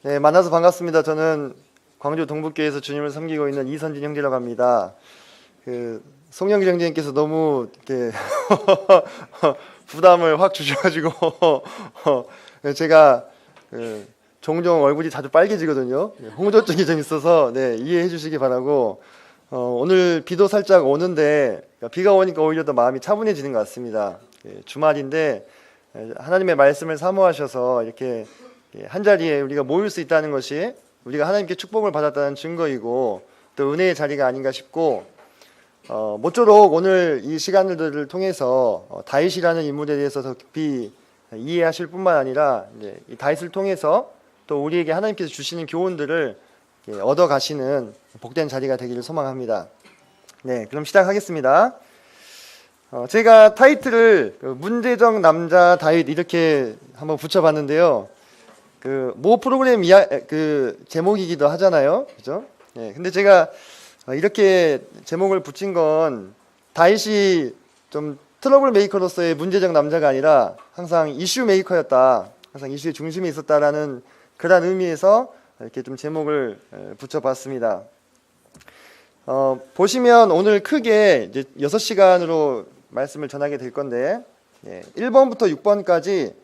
네, 만나서 반갑습니다. 저는 광주 동북교회에서 주님을 섬기고 있는 이선진 형제라고 합니다. 송영길 형제님께서 너무 이렇게 부담을 확 주셔가지고 제가 종종 얼굴이 자주 빨개지거든요. 홍조증이 좀 있어서 이해해 주시기 바라고, 오늘 비도 살짝 오는데 비가 오니까 오히려 더 마음이 차분해지는 것 같습니다. 주말인데 하나님의 말씀을 사모하셔서 이렇게 한 자리에 우리가 모일 수 있다는 것이 우리가 하나님께 축복을 받았다는 증거이고 또 은혜의 자리가 아닌가 싶고, 모쪼록 오늘 이 시간들을 통해서 다윗이라는 인물에 대해서 더 깊이 이해하실 뿐만 아니라 이 다윗을 통해서 또 우리에게 하나님께서 주시는 교훈들을 얻어 가시는 복된 자리가 되기를 소망합니다. 네, 그럼 시작하겠습니다. 제가 타이틀을 문제적 남자 다윗 이렇게 한번 붙여봤는데요. 모 프로그램 제목이기도 하잖아요, 그죠? 네, 근데 제가 이렇게 제목을 붙인 건 다윗이 좀 트러블 메이커로서의 문제적 남자가 아니라 항상 이슈 메이커였다, 항상 이슈의 중심에 있었다라는 그런 의미에서 이렇게 좀 제목을 붙여봤습니다. 보시면 오늘 크게 이제 6시간으로 말씀을 전하게 될 건데, 1번부터 6번까지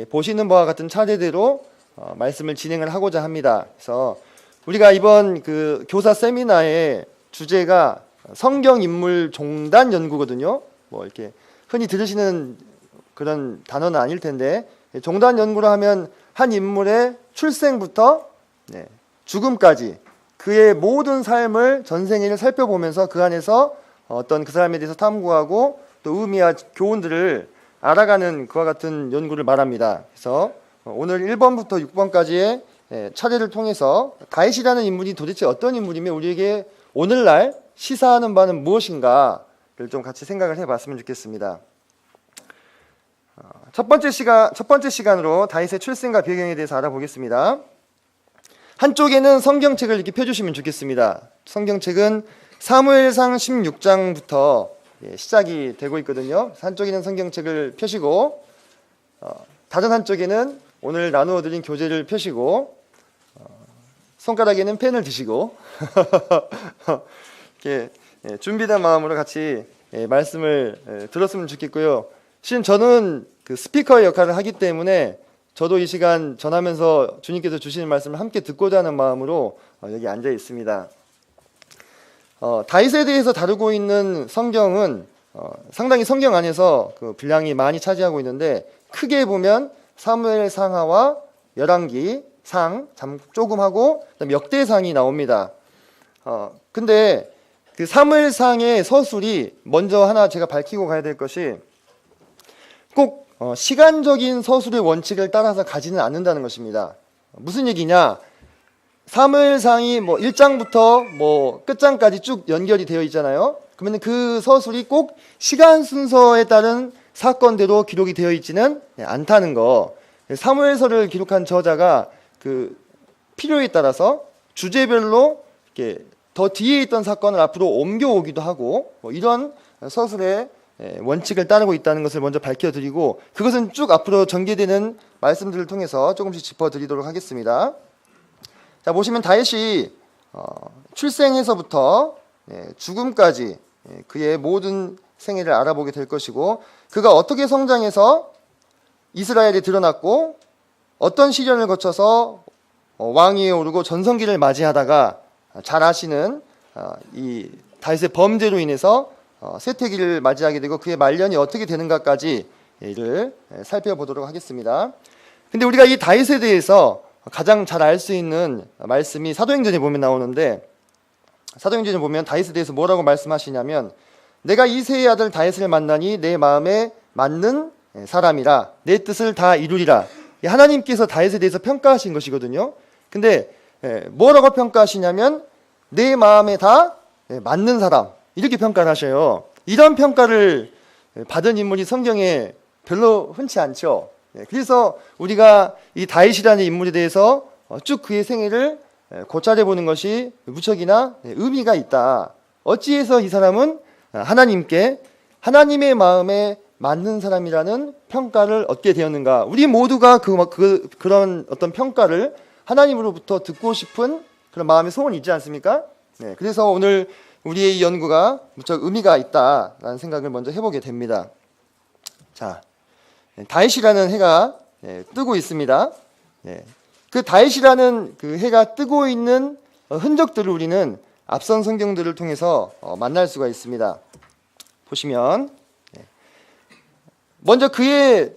보시는 바와 같은 차례대로 말씀을 진행을 하고자 합니다. 그래서 우리가 이번 교사 세미나의 주제가 성경 인물 종단 연구거든요. 뭐 이렇게 흔히 들으시는 그런 단어는 아닐 텐데, 종단 연구를 하면 한 인물의 출생부터 죽음까지 그의 모든 삶을 전생애를 살펴보면서 그 안에서 어떤 그 사람에 대해서 탐구하고 또 의미와 교훈들을 알아가는 그와 같은 연구를 말합니다. 그래서 오늘 1번부터 6번까지의 차례를 통해서 다윗이라는 인물이 도대체 어떤 인물이며 우리에게 오늘날 시사하는 바는 무엇인가를 좀 같이 생각을 해봤으면 좋겠습니다. 첫 번째 시간으로 다윗의 출생과 배경에 대해서 알아보겠습니다. 한쪽에는 성경책을 이렇게 펴주시면 좋겠습니다. 성경책은 사무엘상 16장부터 시작이 되고 있거든요. 한쪽에는 성경책을 펴시고, 다른 한쪽에는 오늘 나누어 드린 교재를 펴시고, 손가락에는 펜을 드시고 이렇게 준비된 마음으로 같이 말씀을 들었으면 좋겠고요. 실은 저는 스피커의 역할을 하기 때문에 저도 이 시간 전하면서 주님께서 주시는 말씀을 함께 듣고자 하는 마음으로 여기 앉아 있습니다. 다윗에 대해서 다루고 있는 성경은 상당히 성경 안에서 분량이 많이 차지하고 있는데, 크게 보면 사무엘상하와 열왕기상 조금 하고 그다음에 역대상이 나옵니다. 근데 사무엘상의 서술이 먼저 하나 제가 밝히고 가야 될 것이, 꼭 시간적인 서술의 원칙을 따라서 가지는 않는다는 것입니다. 무슨 얘기냐? 사무엘상이 1장부터 끝장까지 쭉 연결이 되어 있잖아요. 그러면 그 서술이 꼭 시간 순서에 따른 사건대로 기록이 되어 있지는 않다는 거. 사무엘서를 기록한 저자가 필요에 따라서 주제별로 이렇게 더 뒤에 있던 사건을 앞으로 옮겨오기도 하고, 이런 서술의 원칙을 따르고 있다는 것을 먼저 밝혀드리고, 그것은 쭉 앞으로 전개되는 말씀들을 통해서 조금씩 짚어드리도록 하겠습니다. 자, 보시면 다윗이 출생에서부터 죽음까지 그의 모든 생애를 알아보게 될 것이고, 그가 어떻게 성장해서 이스라엘에 드러났고 어떤 시련을 거쳐서 왕위에 오르고 전성기를 맞이하다가 잘 아시는 이 다윗의 범죄로 인해서 쇠퇴기를 맞이하게 되고 그의 말년이 어떻게 되는가까지를 살펴보도록 하겠습니다. 근데 우리가 이 다윗에 대해서 가장 잘 알 수 있는 말씀이 사도행전에 보면 나오는데, 사도행전에 보면 다윗에 대해서 뭐라고 말씀하시냐면, 내가 이새의 아들 다윗을 만나니 내 마음에 맞는 사람이라 내 뜻을 다 이루리라. 하나님께서 다윗에 대해서 평가하신 것이거든요. 근데 뭐라고 평가하시냐면 내 마음에 다 맞는 사람, 이렇게 평가를 하셔요. 이런 평가를 받은 인물이 성경에 별로 흔치 않죠. 그래서 우리가 이 다윗이라는 인물에 대해서 쭉 그의 생애를 고찰해 보는 것이 무척이나 의미가 있다. 어찌해서 이 사람은 하나님의 마음에 맞는 사람이라는 평가를 얻게 되었는가? 우리 모두가 그런 어떤 평가를 하나님으로부터 듣고 싶은 그런 마음의 소원이 있지 않습니까? 네, 그래서 오늘 우리의 이 연구가 무척 의미가 있다라는 생각을 먼저 해보게 됩니다. 자, 다윗이라는 해가 뜨고 있습니다. 그 다윗이라는 그 해가 뜨고 있는 흔적들을 우리는 앞선 성경들을 통해서 만날 수가 있습니다. 보시면 먼저 그의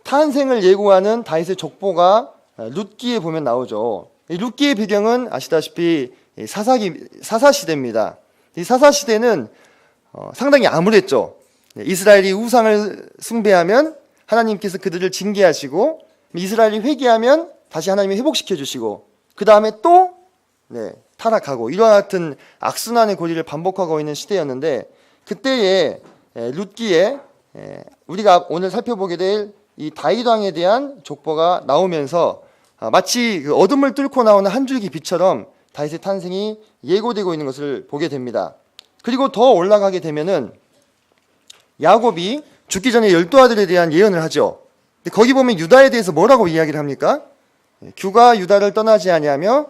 탄생을 예고하는 다윗의 족보가 룻기에 보면 나오죠. 이 룻기의 배경은 아시다시피 사사시대입니다. 이 사사시대는 상당히 암울했죠. 이스라엘이 우상을 숭배하면 하나님께서 그들을 징계하시고, 이스라엘이 회개하면 다시 하나님이 회복시켜 주시고, 그 다음에 또 타락하고, 이와 같은 악순환의 고리를 반복하고 있는 시대였는데, 그때에 룻기에 우리가 오늘 살펴보게 될 이 다윗 왕에 대한 족보가 나오면서 마치 그 어둠을 뚫고 나오는 한 줄기 빛처럼 다윗의 탄생이 예고되고 있는 것을 보게 됩니다. 그리고 더 올라가게 되면은 야곱이 죽기 전에 12아들에 대한 예언을 하죠. 근데 거기 보면 유다에 대해서 뭐라고 이야기를 합니까? 규가 유다를 떠나지 아니하며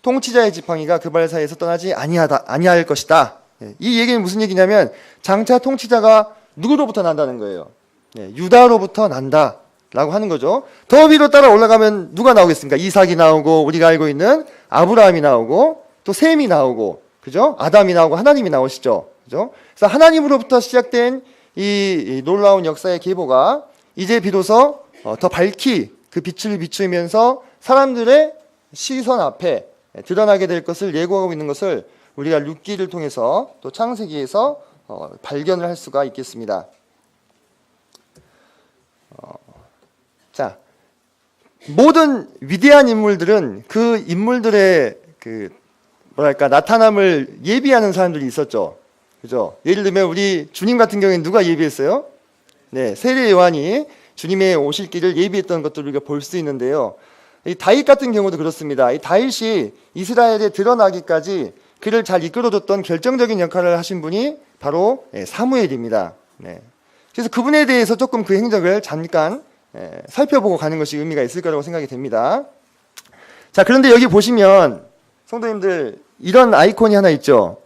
통치자의 지팡이가 그 발 사이에서 떠나지 아니할 것이다. 이 얘기는 무슨 얘기냐면 장차 통치자가 누구로부터 난다는 거예요. 유다로부터 난다라고 하는 거죠. 더 위로 따라 올라가면 누가 나오겠습니까? 이삭이 나오고, 우리가 알고 있는 아브라함이 나오고, 또 셈이 나오고, 그죠? 아담이 나오고, 하나님이 나오시죠. 그죠? 그래서 하나님으로부터 시작된 이 놀라운 역사의 계보가 이제 비로소 더 밝히 그 빛을 비추면서 사람들의 시선 앞에 드러나게 될 것을 예고하고 있는 것을 우리가 룻기를 통해서 또 창세기에서 발견을 할 수가 있겠습니다. 자, 모든 위대한 인물들은 그 인물들의 나타남을 예비하는 사람들이 있었죠. 그죠? 예를 들면 우리 주님 같은 경우에는 누가 예비했어요? 세례 요한이 주님의 오실 길을 예비했던 것들을 우리가 볼 수 있는데요. 이 다윗 같은 경우도 그렇습니다. 이 다윗이 이스라엘에 드러나기까지 그를 잘 이끌어줬던 결정적인 역할을 하신 분이 바로 사무엘입니다. 그래서 그분에 대해서 조금 그 행적을 잠깐 살펴보고 가는 것이 의미가 있을 거라고 생각이 됩니다. 자, 그런데 여기 보시면 성도님들 이런 아이콘이 하나 있죠.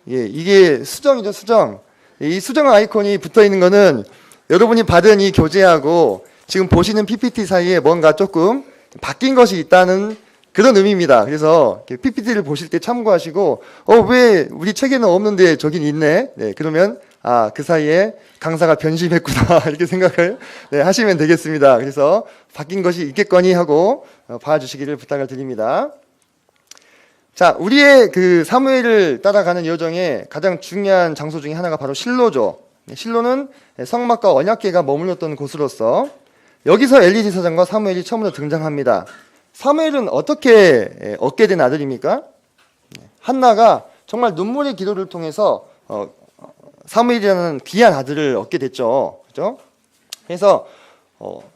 이게 수정이죠, 수정. 이 수정 아이콘이 붙어 있는 거는 여러분이 받은 이 교재하고 지금 보시는 PPT 사이에 뭔가 조금 바뀐 것이 있다는 그런 의미입니다. 그래서 PPT를 보실 때 참고하시고, 왜 우리 책에는 없는데 저긴 있네? 그러면 그 사이에 강사가 변심했구나 이렇게 생각을 하시면 되겠습니다. 그래서 바뀐 것이 있겠거니 하고 봐주시기를 부탁을 드립니다. 자, 우리의 그 사무엘을 따라가는 여정에 가장 중요한 장소 중에 하나가 바로 실로죠. 실로는 성막과 언약궤가 머물렀던 곳으로서 여기서 엘리 제사장과 사무엘이 처음으로 등장합니다. 사무엘은 어떻게 얻게 된 아들입니까? 한나가 정말 눈물의 기도를 통해서 사무엘이라는 귀한 아들을 얻게 됐죠. 그죠? 그래서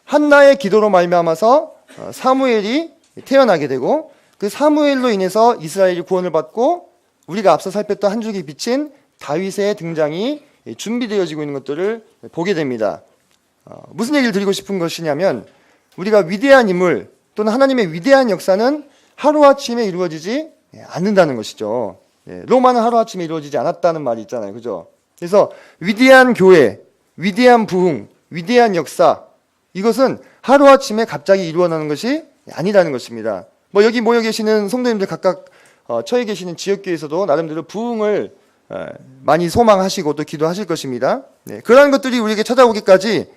한나의 기도로 말미암아서 사무엘이 태어나게 되고, 그 사무엘로 인해서 이스라엘이 구원을 받고 우리가 앞서 살폈던 한 줄기 빛인 다윗의 등장이 준비되어지고 있는 것들을 보게 됩니다. 무슨 얘기를 드리고 싶은 것이냐면, 우리가 위대한 인물 또는 하나님의 위대한 역사는 하루아침에 이루어지지 않는다는 것이죠. 로마는 하루아침에 이루어지지 않았다는 말이 있잖아요. 그죠? 그래서 위대한 교회, 위대한 부흥, 위대한 역사, 이것은 하루아침에 갑자기 이루어나는 것이 아니라는 것입니다. 여기 모여 계시는 성도님들 각각 처해 계시는 지역교회에서도 나름대로 부흥을 많이 소망하시고 또 기도하실 것입니다. 그러한 것들이 우리에게 찾아오기까지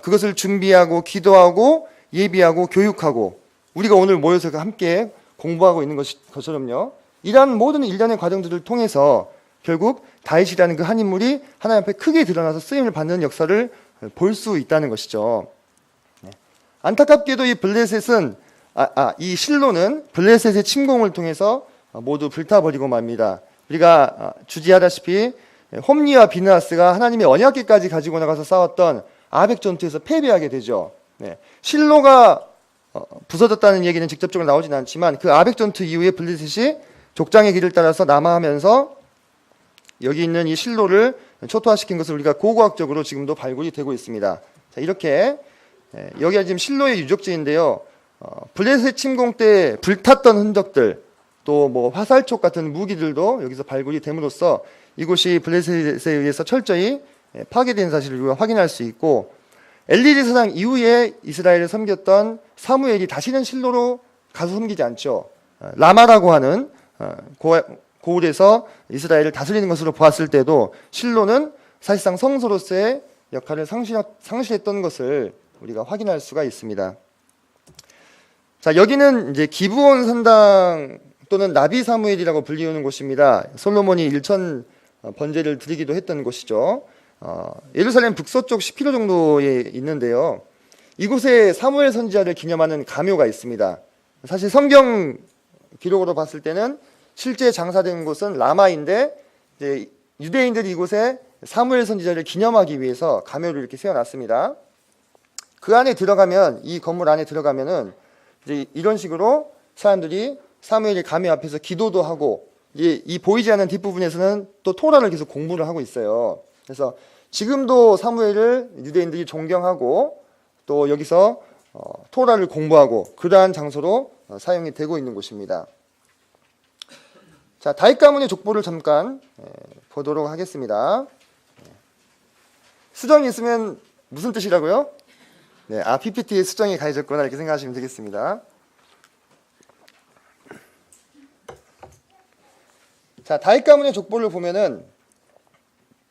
그것을 준비하고 기도하고 예비하고 교육하고 우리가 오늘 모여서 함께 공부하고 있는 것처럼요. 이러한 모든 일련의 과정들을 통해서 결국 다윗이라는 그 한 인물이 하나님 앞에 크게 드러나서 쓰임을 받는 역사를 볼 수 있다는 것이죠. 안타깝게도 이 블레셋은 이 실로는 블레셋의 침공을 통해서 모두 불타버리고 맙니다. 우리가 주지하다시피 홈리와 비느하스가 하나님의 언약궤까지 가지고 나가서 싸웠던 아벡 전투에서 패배하게 되죠. 실로가 부서졌다는 얘기는 직접적으로 나오진 않지만 그 아벡 전투 이후에 블레셋이 족장의 길을 따라서 남하하면서 여기 있는 이 실로를 초토화시킨 것을 우리가 고고학적으로 지금도 발굴이 되고 있습니다. 자, 이렇게 여기가 지금 실로의 유적지인데요. 블레셋 침공 때 불탔던 흔적들, 또 뭐 화살촉 같은 무기들도 여기서 발굴이 됨으로써 이곳이 블레셋에 의해서 철저히 파괴된 사실을 우리가 확인할 수 있고, 엘리리 사장 이후에 이스라엘을 섬겼던 사무엘이 다시는 실로로 가서 섬기지 않죠. 라마라고 하는 고을에서 이스라엘을 다스리는 것으로 보았을 때도 실로는 사실상 성소로서의 역할을 상실했던 것을 우리가 확인할 수가 있습니다. 자, 여기는 이제 기브온 산당 또는 나비 사무엘이라고 불리우는 곳입니다. 솔로몬이 일천 번제를 드리기도 했던 곳이죠. 예루살렘 북서쪽 10km 정도에 있는데요. 이곳에 사무엘 선지자를 기념하는 가묘가 있습니다. 사실 성경 기록으로 봤을 때는 실제 장사된 곳은 라마인데, 이제 유대인들이 이곳에 사무엘 선지자를 기념하기 위해서 가묘를 이렇게 세워놨습니다. 그 안에 들어가면, 이 건물 안에 들어가면은 이제 이런 식으로 사람들이 사무엘의 가묘 앞에서 기도도 하고, 이 보이지 않는 뒷부분에서는 또 토라를 계속 공부를 하고 있어요. 그래서 지금도 사무엘을 유대인들이 존경하고 또 여기서 토라를 공부하고 그러한 장소로 사용이 되고 있는 곳입니다. 자, 다윗 가문의 족보를 잠깐 보도록 하겠습니다. 수정이 있으면 무슨 뜻이라고요? 네, PPT에 수정이 가해졌구나 이렇게 생각하시면 되겠습니다. 자, 다윗 가문의 족보를 보면은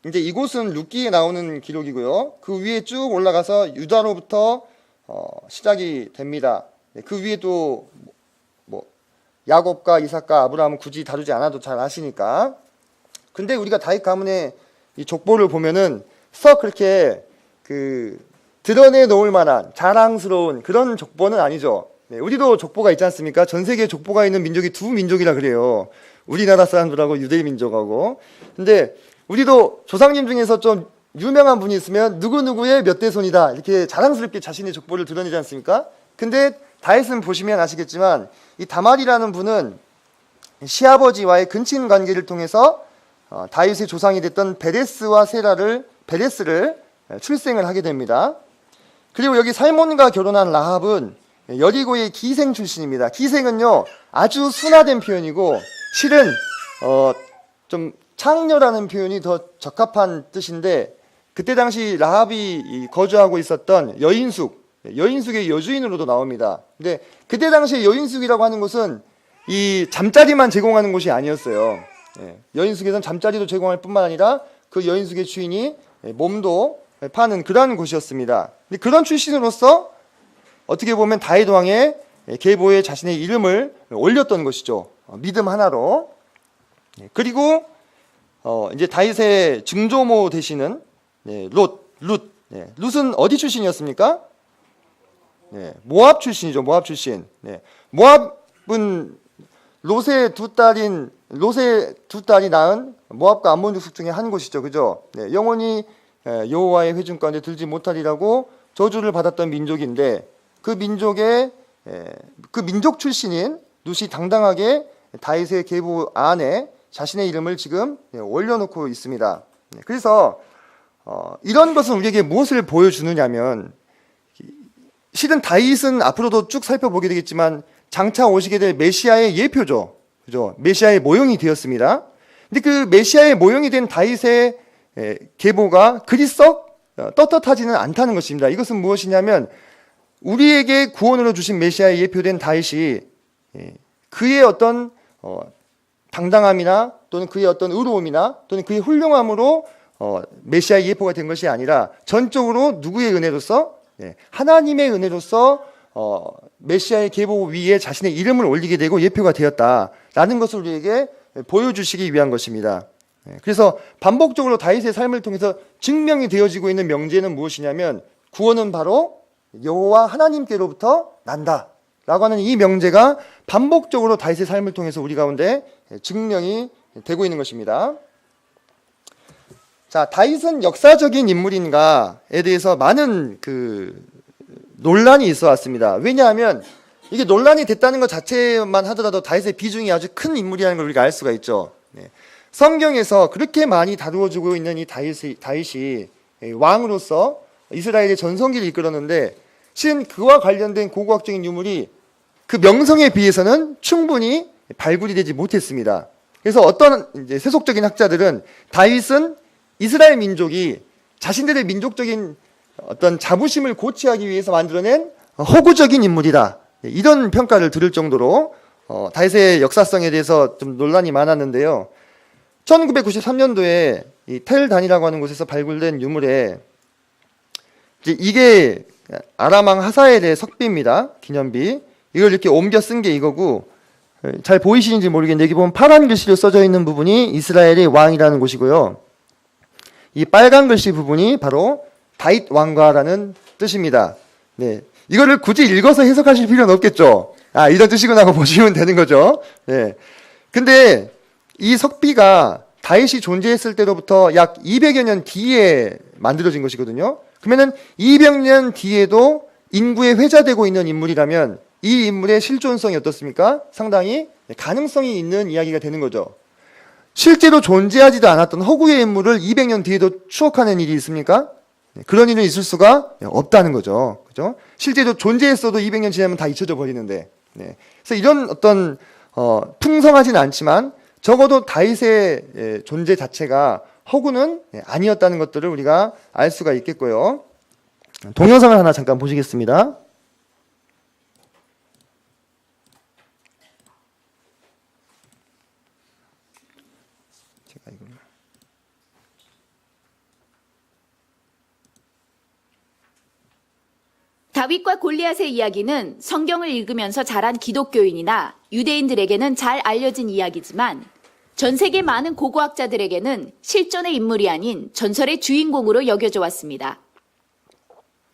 이제 이곳은 룻기에 나오는 기록이고요. 그 위에 쭉 올라가서 유다로부터 시작이 됩니다. 그 위에도 뭐 야곱과 이삭과 아브라함은 굳이 다루지 않아도 잘 아시니까. 근데 우리가 다윗 가문의 이 족보를 보면은 썩 그렇게 드러내 놓을 만한 자랑스러운 그런 족보는 아니죠. 네, 우리도 족보가 있지 않습니까? 전 세계에 족보가 있는 민족이 두 민족이라 그래요. 우리나라 사람들하고 유대 민족하고. 근데 우리도 조상님 중에서 좀 유명한 분이 있으면 누구누구의 몇 대 손이다 이렇게 자랑스럽게 자신의 족보를 드러내지 않습니까? 근데 다윗은 보시면 아시겠지만 이 다말이라는 분은 시아버지와의 근친 관계를 통해서 다윗의 조상이 됐던 베레스를 출생을 하게 됩니다. 그리고 여기 살몬과 결혼한 라합은 여리고의 기생 출신입니다. 기생은요 아주 순화된 표현이고 실은 좀 창녀라는 표현이 더 적합한 뜻인데, 그때 당시 라합이 거주하고 있었던 여인숙의 여주인으로도 나옵니다. 근데 그때 당시 여인숙이라고 하는 곳은 이 잠자리만 제공하는 곳이 아니었어요. 여인숙에서는 잠자리도 제공할 뿐만 아니라 그 여인숙의 주인이 몸도 파는 그러한 곳이었습니다. 근데 그런 출신으로서 어떻게 보면 다윗 왕의 계보에 자신의 이름을 올렸던 것이죠. 믿음 하나로. 그리고 이제 다윗의 증조모 되시는 룻은 어디 출신이었습니까? 모압 출신이죠. 모압 출신. 모압은 롯의 두 딸이 낳은 모압과 암몬 족속 중에 한 곳이죠. 그죠? 영원히 여호와의 회중 가운데 들지 못하리라고 저주를 받았던 민족인데, 그 민족 출신인 룻이 당당하게 다윗의 계보 안에 자신의 이름을 지금 올려놓고 있습니다. 그래서 이런 것은 우리에게 무엇을 보여주느냐면, 실은 다윗은 앞으로도 쭉 살펴보게 되겠지만 장차 오시게 될 메시아의 예표죠. 그죠? 메시아의 모형이 되었습니다. 근데 그 메시아의 모형이 된 다윗의 계보가 그리 썩 떳떳하지는 않다는 것입니다. 이것은 무엇이냐면, 우리에게 구원으로 주신 메시아의 예표된 다윗이 그의 어떤 당당함이나 또는 그의 어떤 의로움이나 또는 그의 훌륭함으로 메시아의 예표가 된 것이 아니라 전적으로 누구의 은혜로서? 하나님의 은혜로서 메시아의 계보 위에 자신의 이름을 올리게 되고 예표가 되었다라는 것을 우리에게 보여주시기 위한 것입니다. 그래서 반복적으로 다윗의 삶을 통해서 증명이 되어지고 있는 명제는 무엇이냐면, 구원은 바로 여호와 하나님께로부터 난다 라고 하는 이 명제가 반복적으로 다윗의 삶을 통해서 우리 가운데 증명이 되고 있는 것입니다. 자, 다윗은 역사적인 인물인가에 대해서 많은 논란이 있어 왔습니다. 왜냐하면 이게 논란이 됐다는 것 자체만 하더라도 다윗의 비중이 아주 큰 인물이라는 걸 우리가 알 수가 있죠. 성경에서 그렇게 많이 다루어지고 있는 이 다윗이 왕으로서 이스라엘의 전성기를 이끌었는데, 실은 그와 관련된 고고학적인 유물이 그 명성에 비해서는 충분히 발굴이 되지 못했습니다. 그래서 어떤 이제 세속적인 학자들은 다윗은 이스라엘 민족이 자신들의 민족적인 어떤 자부심을 고취하기 위해서 만들어낸 허구적인 인물이다. 이런 평가를 들을 정도로 다윗의 역사성에 대해서 좀 논란이 많았는데요. 1993년도에 이 텔단이라고 하는 곳에서 발굴된 유물에 이게 아람왕 하사엘의 석비입니다. 기념비. 이걸 이렇게 옮겨 쓴 게 이거고, 잘 보이시는지 모르겠는데 여기 보면 파란 글씨로 써져 있는 부분이 이스라엘의 왕이라는 곳이고요. 이 빨간 글씨 부분이 바로 다윗 왕과라는 뜻입니다. 네, 이거를 굳이 읽어서 해석하실 필요는 없겠죠. 아, 이런 뜻이구나 하고 보시면 되는 거죠. 네. 근데 이 석비가 다윗이 존재했을 때로부터 약 200여 년 뒤에 만들어진 것이거든요. 그러면은 200년 뒤에도 인구에 회자되고 있는 인물이라면 이 인물의 실존성이 어떻습니까? 상당히 가능성이 있는 이야기가 되는 거죠. 실제로 존재하지도 않았던 허구의 인물을 200년 뒤에도 추억하는 일이 있습니까? 그런 일은 있을 수가 없다는 거죠. 그죠? 실제로 존재했어도 200년 지나면 다 잊혀져 버리는데. 네. 그래서 이런 어떤 풍성하진 않지만 적어도 다윗의 존재 자체가 허구는 아니었다는 것들을 우리가 알 수가 있겠고요. 동영상을 하나 잠깐 보시겠습니다. 다윗과 골리앗의 이야기는 성경을 읽으면서 자란 기독교인이나 유대인들에게는 잘 알려진 이야기지만 전 세계 많은 고고학자들에게는 실존의 인물이 아닌 전설의 주인공으로 여겨져 왔습니다.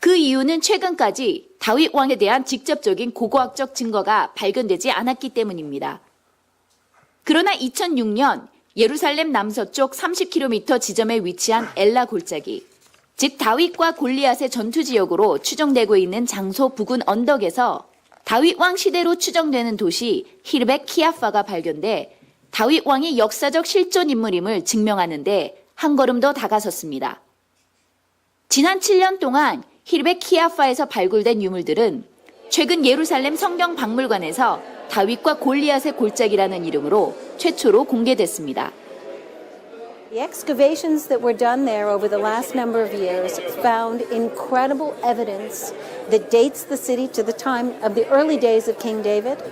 그 이유는 최근까지 다윗 왕에 대한 직접적인 고고학적 증거가 발견되지 않았기 때문입니다. 그러나 2006년 예루살렘 남서쪽 30km 지점에 위치한 엘라 골짜기, 즉 다윗과 골리앗의 전투 지역으로 추정되고 있는 장소 부근 언덕에서 다윗 왕 시대로 추정되는 도시 히르벳 키아파가 발견돼 다윗 왕의 역사적 실존 인물임을 증명하는데 한 걸음 더 다가섰습니다. 지난 7년 동안 히르벳 키아파에서 발굴된 유물들은 최근 예루살렘 성경 박물관에서 다윗과 골리앗의 골짜기라는 이름으로 최초로 공개됐습니다. The excavations that were done there over the last number of years found incredible evidence that dates the city to the time of the early days of King David,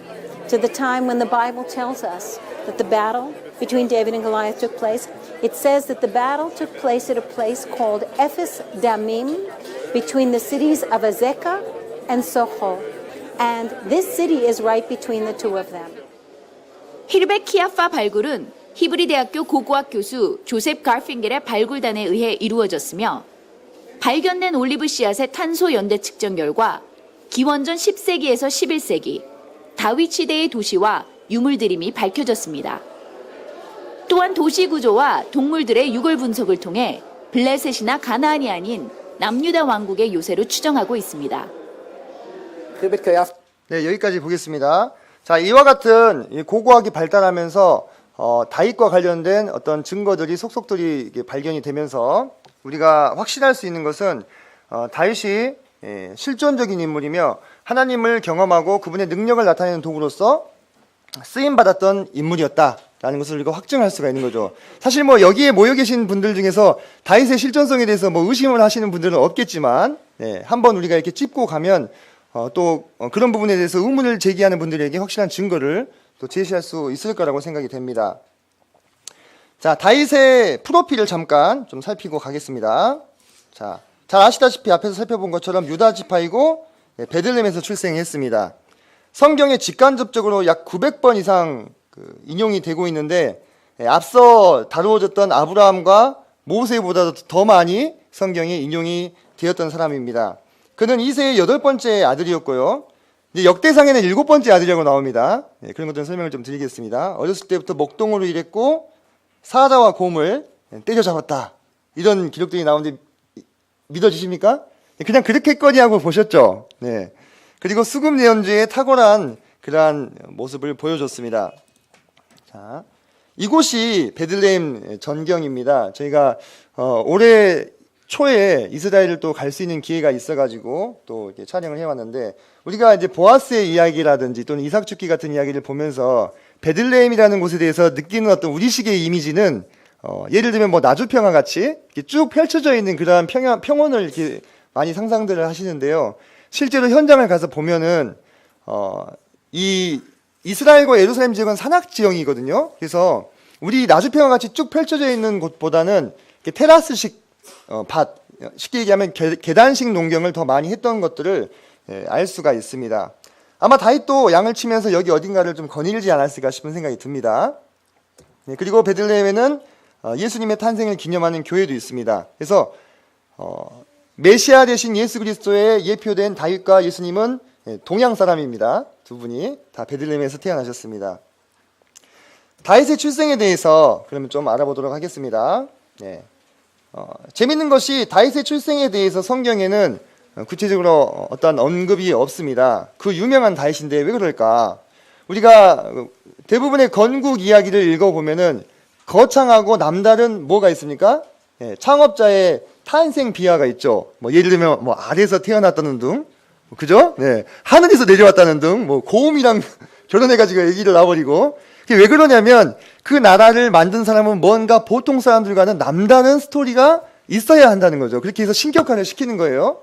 to the time when the Bible tells us that the battle between David and Goliath took place. It says that the battle took place at a place called Ephes Damim between the cities of Azekah and Soho. And this city is right between the two of them. 히르벳 키아파 발굴은 히브리 대학교 고고학 교수 조셉 가핑겔의 발굴단에 의해 이루어졌으며 발견된 올리브 씨앗의 탄소 연대 측정 결과 기원전 10세기에서 11세기 다윗 시대의 도시와 유물들임이 밝혀졌습니다. 또한 도시 구조와 동물들의 유골 분석을 통해 블레셋이나 가나안이 아닌 남유다 왕국의 요새로 추정하고 있습니다. 네, 여기까지 보겠습니다. 자, 이와 같은 고고학이 발달하면서 다윗과 관련된 어떤 증거들이 속속들이 발견이 되면서 우리가 확신할 수 있는 것은 다윗이 실존적인 인물이며 하나님을 경험하고 그분의 능력을 나타내는 도구로서 쓰임받았던 인물이었다라는 것을 우리가 확증할 수가 있는 거죠. 사실 뭐 여기에 모여 계신 분들 중에서 다윗의 실존성에 대해서 뭐 의심을 하시는 분들은 없겠지만 한번 우리가 이렇게 짚고 가면 또 그런 부분에 대해서 의문을 제기하는 분들에게 확실한 증거를 또 제시할 수 있을 거라고 생각이 됩니다. 자, 다윗의 프로필을 잠깐 좀 살피고 가겠습니다. 자, 잘 아시다시피 앞에서 살펴본 것처럼 유다 지파이고 베들레헴에서 출생했습니다. 성경에 직간접적으로 약 900번 이상 인용이 되고 있는데 앞서 다루어졌던 아브라함과 모세보다도 더 많이 성경에 인용이 되었던 사람입니다. 그는 이세의 8번째 아들이었고요. 이제 역대상에는 7번째 아들이라고 나옵니다. 그런 것들 설명을 좀 드리겠습니다. 어렸을 때부터 목동으로 일했고 사자와 곰을 때려잡았다. 이런 기록들이 나오는데 믿어지십니까? 그냥 그렇겠거니 하고 보셨죠. 네. 그리고 수금 예언주에 탁월한 그러한 모습을 보여줬습니다. 자, 이곳이 베들레헴 전경입니다. 저희가 올해 초에 이스라엘을 또 갈 수 있는 기회가 있어가지고 또 이렇게 촬영을 해왔는데, 우리가 이제 보아스의 이야기라든지 또는 이삭 죽기 같은 이야기를 보면서 베들레헴이라는 곳에 대해서 느끼는 어떤 우리식의 이미지는 예를 들면 뭐 나주평화 같이 이렇게 쭉 펼쳐져 있는 그러한 평원을 이렇게 많이 상상들을 하시는데요. 실제로 현장을 가서 보면은 이 이스라엘과 예루살렘 지역은 산악 지형이거든요. 그래서 우리 나주평화 같이 쭉 펼쳐져 있는 곳보다는 이렇게 테라스식 밭, 쉽게 얘기하면 계단식 농경을 더 많이 했던 것들을 알 수가 있습니다. 아마 다윗도 양을 치면서 여기 어딘가를 좀 거닐지 않았을까 싶은 생각이 듭니다. 그리고 베들레헴에는 예수님의 탄생을 기념하는 교회도 있습니다. 그래서 메시아 대신 예수 그리스도에 예표된 다윗과 예수님은 동양 사람입니다. 두 분이 다 베들레헴에서 태어나셨습니다. 다윗의 출생에 대해서 그러면 좀 알아보도록 하겠습니다. 재밌는 것이 다윗의 출생에 대해서 성경에는 구체적으로 어떤 언급이 없습니다. 그 유명한 다윗인데 왜 그럴까? 우리가 대부분의 건국 이야기를 읽어보면은 거창하고 남다른 뭐가 있습니까? 창업자의 탄생 비화가 있죠. 뭐 예를 들면 뭐 아래에서 태어났다는 등, 그죠? 하늘에서 내려왔다는 등, 뭐 고음이랑 결혼해가지고 얘기를 놔버리고. 왜 그러냐면 그 나라를 만든 사람은 뭔가 보통 사람들과는 남다른 스토리가 있어야 한다는 거죠. 그렇게 해서 신격화를 시키는 거예요.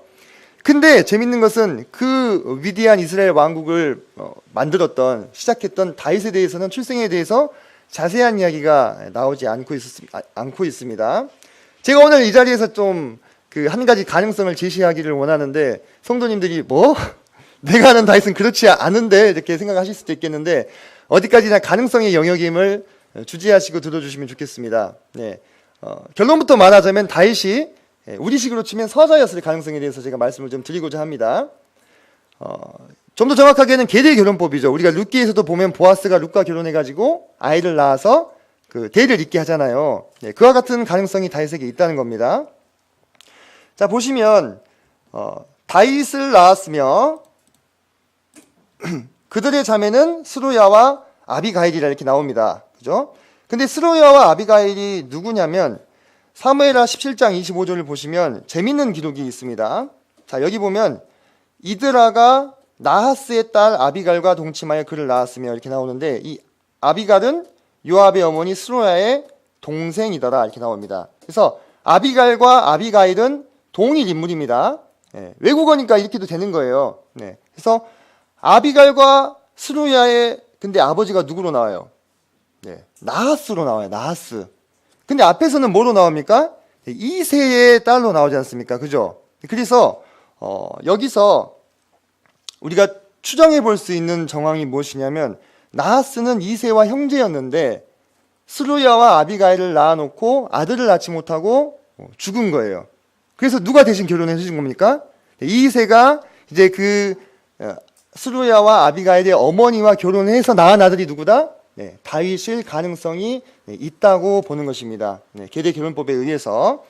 근데 재밌는 것은 그 위대한 이스라엘 왕국을 시작했던 다윗에 대해서는 출생에 대해서 자세한 이야기가 나오지 않고 있습니다. 제가 오늘 이 자리에서 좀 한 가지 가능성을 제시하기를 원하는데, 성도님들이 뭐? 내가 아는 다윗은 그렇지 않은데 이렇게 생각하실 수도 있겠는데, 어디까지나 가능성의 영역임을 주지하시고 들어주시면 좋겠습니다. 결론부터 말하자면 다윗이 우리식으로 치면 서자였을 가능성에 대해서 제가 말씀을 좀 드리고자 합니다. 좀 더 정확하게는 계대 결혼법이죠. 우리가 룻기에서도 보면 보아스가 룻과 결혼해가지고 아이를 낳아서 그 대를 잇게 하잖아요. 그와 같은 가능성이 다윗에게 있다는 겁니다. 자, 보시면 다윗을 낳았으며 그들의 자매는 스루야와 아비가일이라 이렇게 나옵니다. 그죠? 근데 스루야와 아비가일이 누구냐면 사무엘하 17장 25절을 보시면 재밌는 기록이 있습니다. 자, 여기 보면 이드라가 나하스의 딸 아비갈과 동침하여 그를 낳았으며 이렇게 나오는데, 이 아비갈은 요압의 어머니 스루야의 동생이더라 이렇게 나옵니다. 그래서 아비갈과 아비가일은 동일 인물입니다. 외국어니까 이렇게도 되는 거예요. 그래서 아비갈과 스루야의 근데 아버지가 누구로 나와요? 나하스로 나와요. 나하스. 근데 앞에서는 뭐로 나옵니까? 이새의 딸로 나오지 않습니까? 그죠? 그래서 여기서 우리가 추정해 볼 수 있는 정황이 무엇이냐면, 나하스는 이새와 형제였는데 스루야와 아비가일을 낳아놓고 아들을 낳지 못하고 죽은 거예요. 그래서 누가 대신 결혼해 주신 겁니까? 이새가 이제 그 스루야와 아비가일의 어머니와 결혼해서 낳은 아들이 누구다? 다윗일 가능성이 있다고 보는 것입니다. 계대 결혼법에 의해서.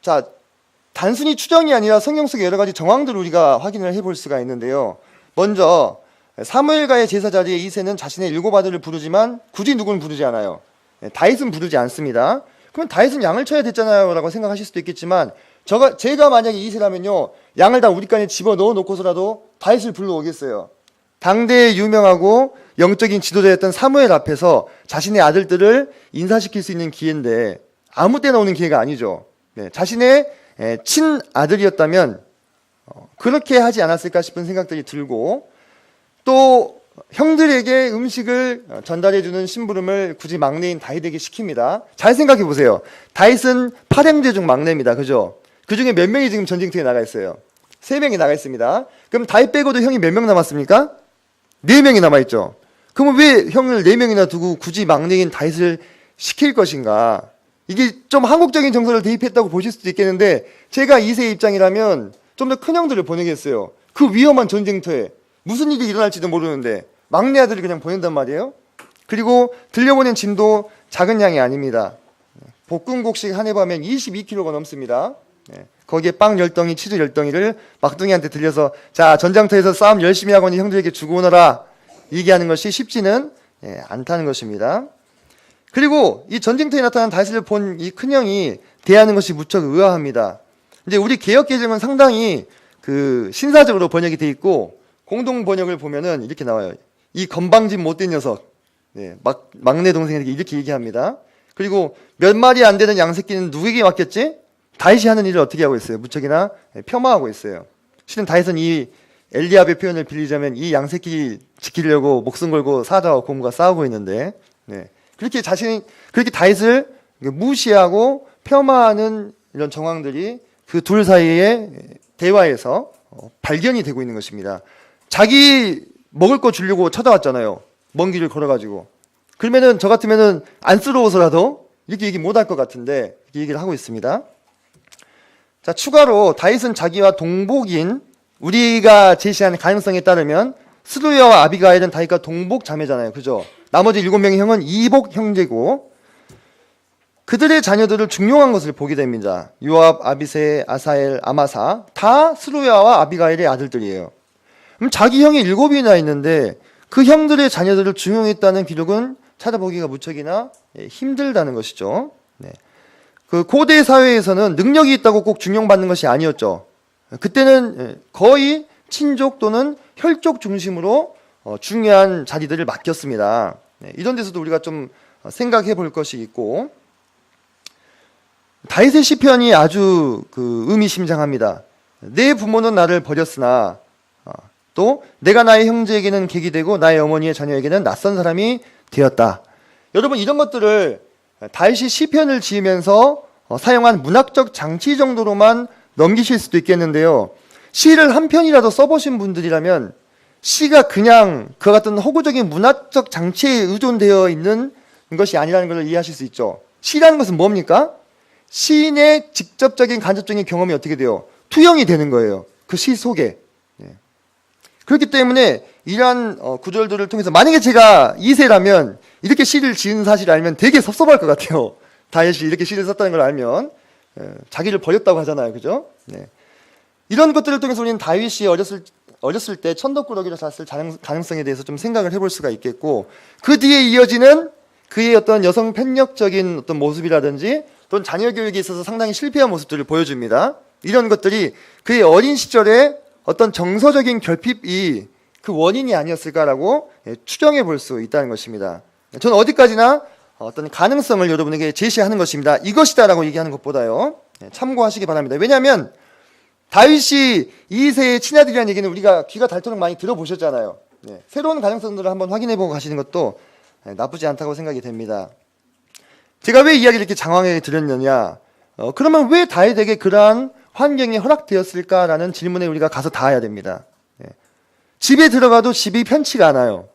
자, 단순히 추정이 아니라 성경 속의 여러 가지 정황들을 우리가 확인을 해볼 수가 있는데요. 먼저 사무엘가의 제사 자리에 이새는 자신의 7 아들을 부르지만 굳이 누구는 부르지 않아요. 다윗은 부르지 않습니다. 그러면 다윗은 양을 쳐야 됐잖아요 라고 생각하실 수도 있겠지만, 제가 만약에 이새라면요, 양을 다 우리간에 집어넣어 놓고서라도 다윗을 불러오겠어요. 당대에 유명하고 영적인 지도자였던 사무엘 앞에서 자신의 아들들을 인사시킬 수 있는 기회인데 아무 때나 오는 기회가 아니죠. 자신의 친아들이었다면 그렇게 하지 않았을까 싶은 생각들이 들고, 또 형들에게 음식을 전달해주는 심부름을 굳이 막내인 다윗에게 시킵니다. 잘 생각해 보세요. 다윗은 8형제 중 막내입니다. 그죠? 그 중에 몇 명이 지금 전쟁터에 나가 있어요? 3명이 나가 있습니다. 그럼 다윗 빼고도 형이 몇 명 남았습니까? 4명이 남아있죠. 그러면 왜 형을 4명이나 두고 굳이 막내인 다윗을 시킬 것인가? 이게 좀 한국적인 정서를 대입했다고 보실 수도 있겠는데, 제가 2세의 입장이라면 좀 더 큰 형들을 보내겠어요. 그 위험한 전쟁터에 무슨 일이 일어날지도 모르는데 막내 아들을 그냥 보낸단 말이에요. 그리고 들려보낸 짐도 작은 양이 아닙니다. 볶음국식 한 해밤에 22kg가 넘습니다. 거기에 빵 10덩이, 치즈 10덩이를 막둥이한테 들려서, 자, 전장터에서 싸움 열심히 하고 있는 형들에게 주고 오너라 얘기하는 것이 쉽지는 않다는 것입니다. 그리고 이 전쟁터에 나타난 다윗을 본 이 큰형이 대하는 것이 무척 의아합니다. 이제 우리 개역개정은 상당히 그 신사적으로 번역이 돼 있고 공동 번역을 보면은 이렇게 나와요. 이 건방진 못된 녀석, 네, 막내 동생에게 이렇게 얘기합니다. 그리고 몇 마리 안 되는 양새끼는 누구에게 맡겼지? 다윗이 하는 일을 어떻게 하고 있어요? 무척이나 폄하하고 있어요. 실은 다윗은 이 엘리압의 표현을 빌리자면 이 양새끼 지키려고 목숨 걸고 사자와 곰과 싸우고 있는데, 네, 그렇게 다윗을 무시하고 폄하하는 이런 정황들이 그 둘 사이의 대화에서 발견이 되고 있는 것입니다. 자기 먹을 거 주려고 찾아왔잖아요. 먼 길을 걸어가지고. 그러면은 저 같으면은 안쓰러워서라도 이렇게 얘기 못 할 것 같은데 이렇게 얘기를 하고 있습니다. 자, 추가로 다윗은 자기와 동복인 우리가 제시하는 가능성에 따르면 스루야와 아비가일은 다윗과 동복 자매잖아요. 그죠? 나머지 7명의 형은 이복 형제고 그들의 자녀들을 중용한 것을 보게 됩니다. 요압, 아비세, 아사엘, 아마사 다 스루야와 아비가일의 아들들이에요. 그럼 자기 형이 7이나 있는데 그 형들의 자녀들을 중용했다는 기록은 찾아보기가 무척이나 힘들다는 것이죠. 네. 그 고대 사회에서는 능력이 있다고 꼭 중용받는 것이 아니었죠. 그때는 거의 친족 또는 혈족 중심으로 중요한 자리들을 맡겼습니다. 네. 이런 데서도 우리가 좀 생각해 볼 것이 있고 다윗의 시편이 아주 그 의미심장합니다. 내 부모는 나를 버렸으나 또 내가 나의 형제에게는 객이 되고 나의 어머니의 자녀에게는 낯선 사람이 되었다. 여러분 이런 것들을 다윗이 시편을 지으면서 사용한 문학적 장치 정도로만 넘기실 수도 있겠는데요. 시를 한 편이라도 써보신 분들이라면 시가 그냥 그와 같은 허구적인 문학적 장치에 의존되어 있는 것이 아니라는 걸 이해하실 수 있죠. 시라는 것은 뭡니까? 시인의 직접적인 간접적인 경험이 어떻게 돼요? 투영이 되는 거예요. 그 시 속에. 그렇기 때문에 이러한 구절들을 통해서 만약에 제가 2세라면 이렇게 시를 지은 사실을 알면 되게 섭섭할 것 같아요. 다윗이 이렇게 시를 썼다는 걸 알면 자기를 버렸다고 하잖아요. 그죠? 네. 이런 것들을 통해서 우리는 다윗이 어렸을 때 천덕꾸러기를 샀을 가능성에 대해서 좀 생각을 해볼 수가 있겠고 그 뒤에 이어지는 그의 어떤 여성 편력적인 어떤 모습이라든지 또는 자녀 교육에 있어서 상당히 실패한 모습들을 보여줍니다. 이런 것들이 그의 어린 시절에 어떤 정서적인 결핍이 그 원인이 아니었을까라고 추정해 볼 수 있다는 것입니다. 저는 어디까지나 어떤 가능성을 여러분에게 제시하는 것입니다. 이것이다라고 얘기하는 것보다요. 참고하시기 바랍니다. 왜냐하면 다윗이 2세의 친아들이라는 얘기는 우리가 귀가 닳도록 많이 들어보셨잖아요. 새로운 가능성들을 한번 확인해보고 가시는 것도 나쁘지 않다고 생각이 됩니다. 제가 왜 이야기를 이렇게 장황하게 드렸느냐? 그러면 왜 다윗에게 그러한 환경이 허락되었을까라는 질문에 우리가 가서 닿아야 됩니다. 집에 들어가도 집이 편치가 않아요.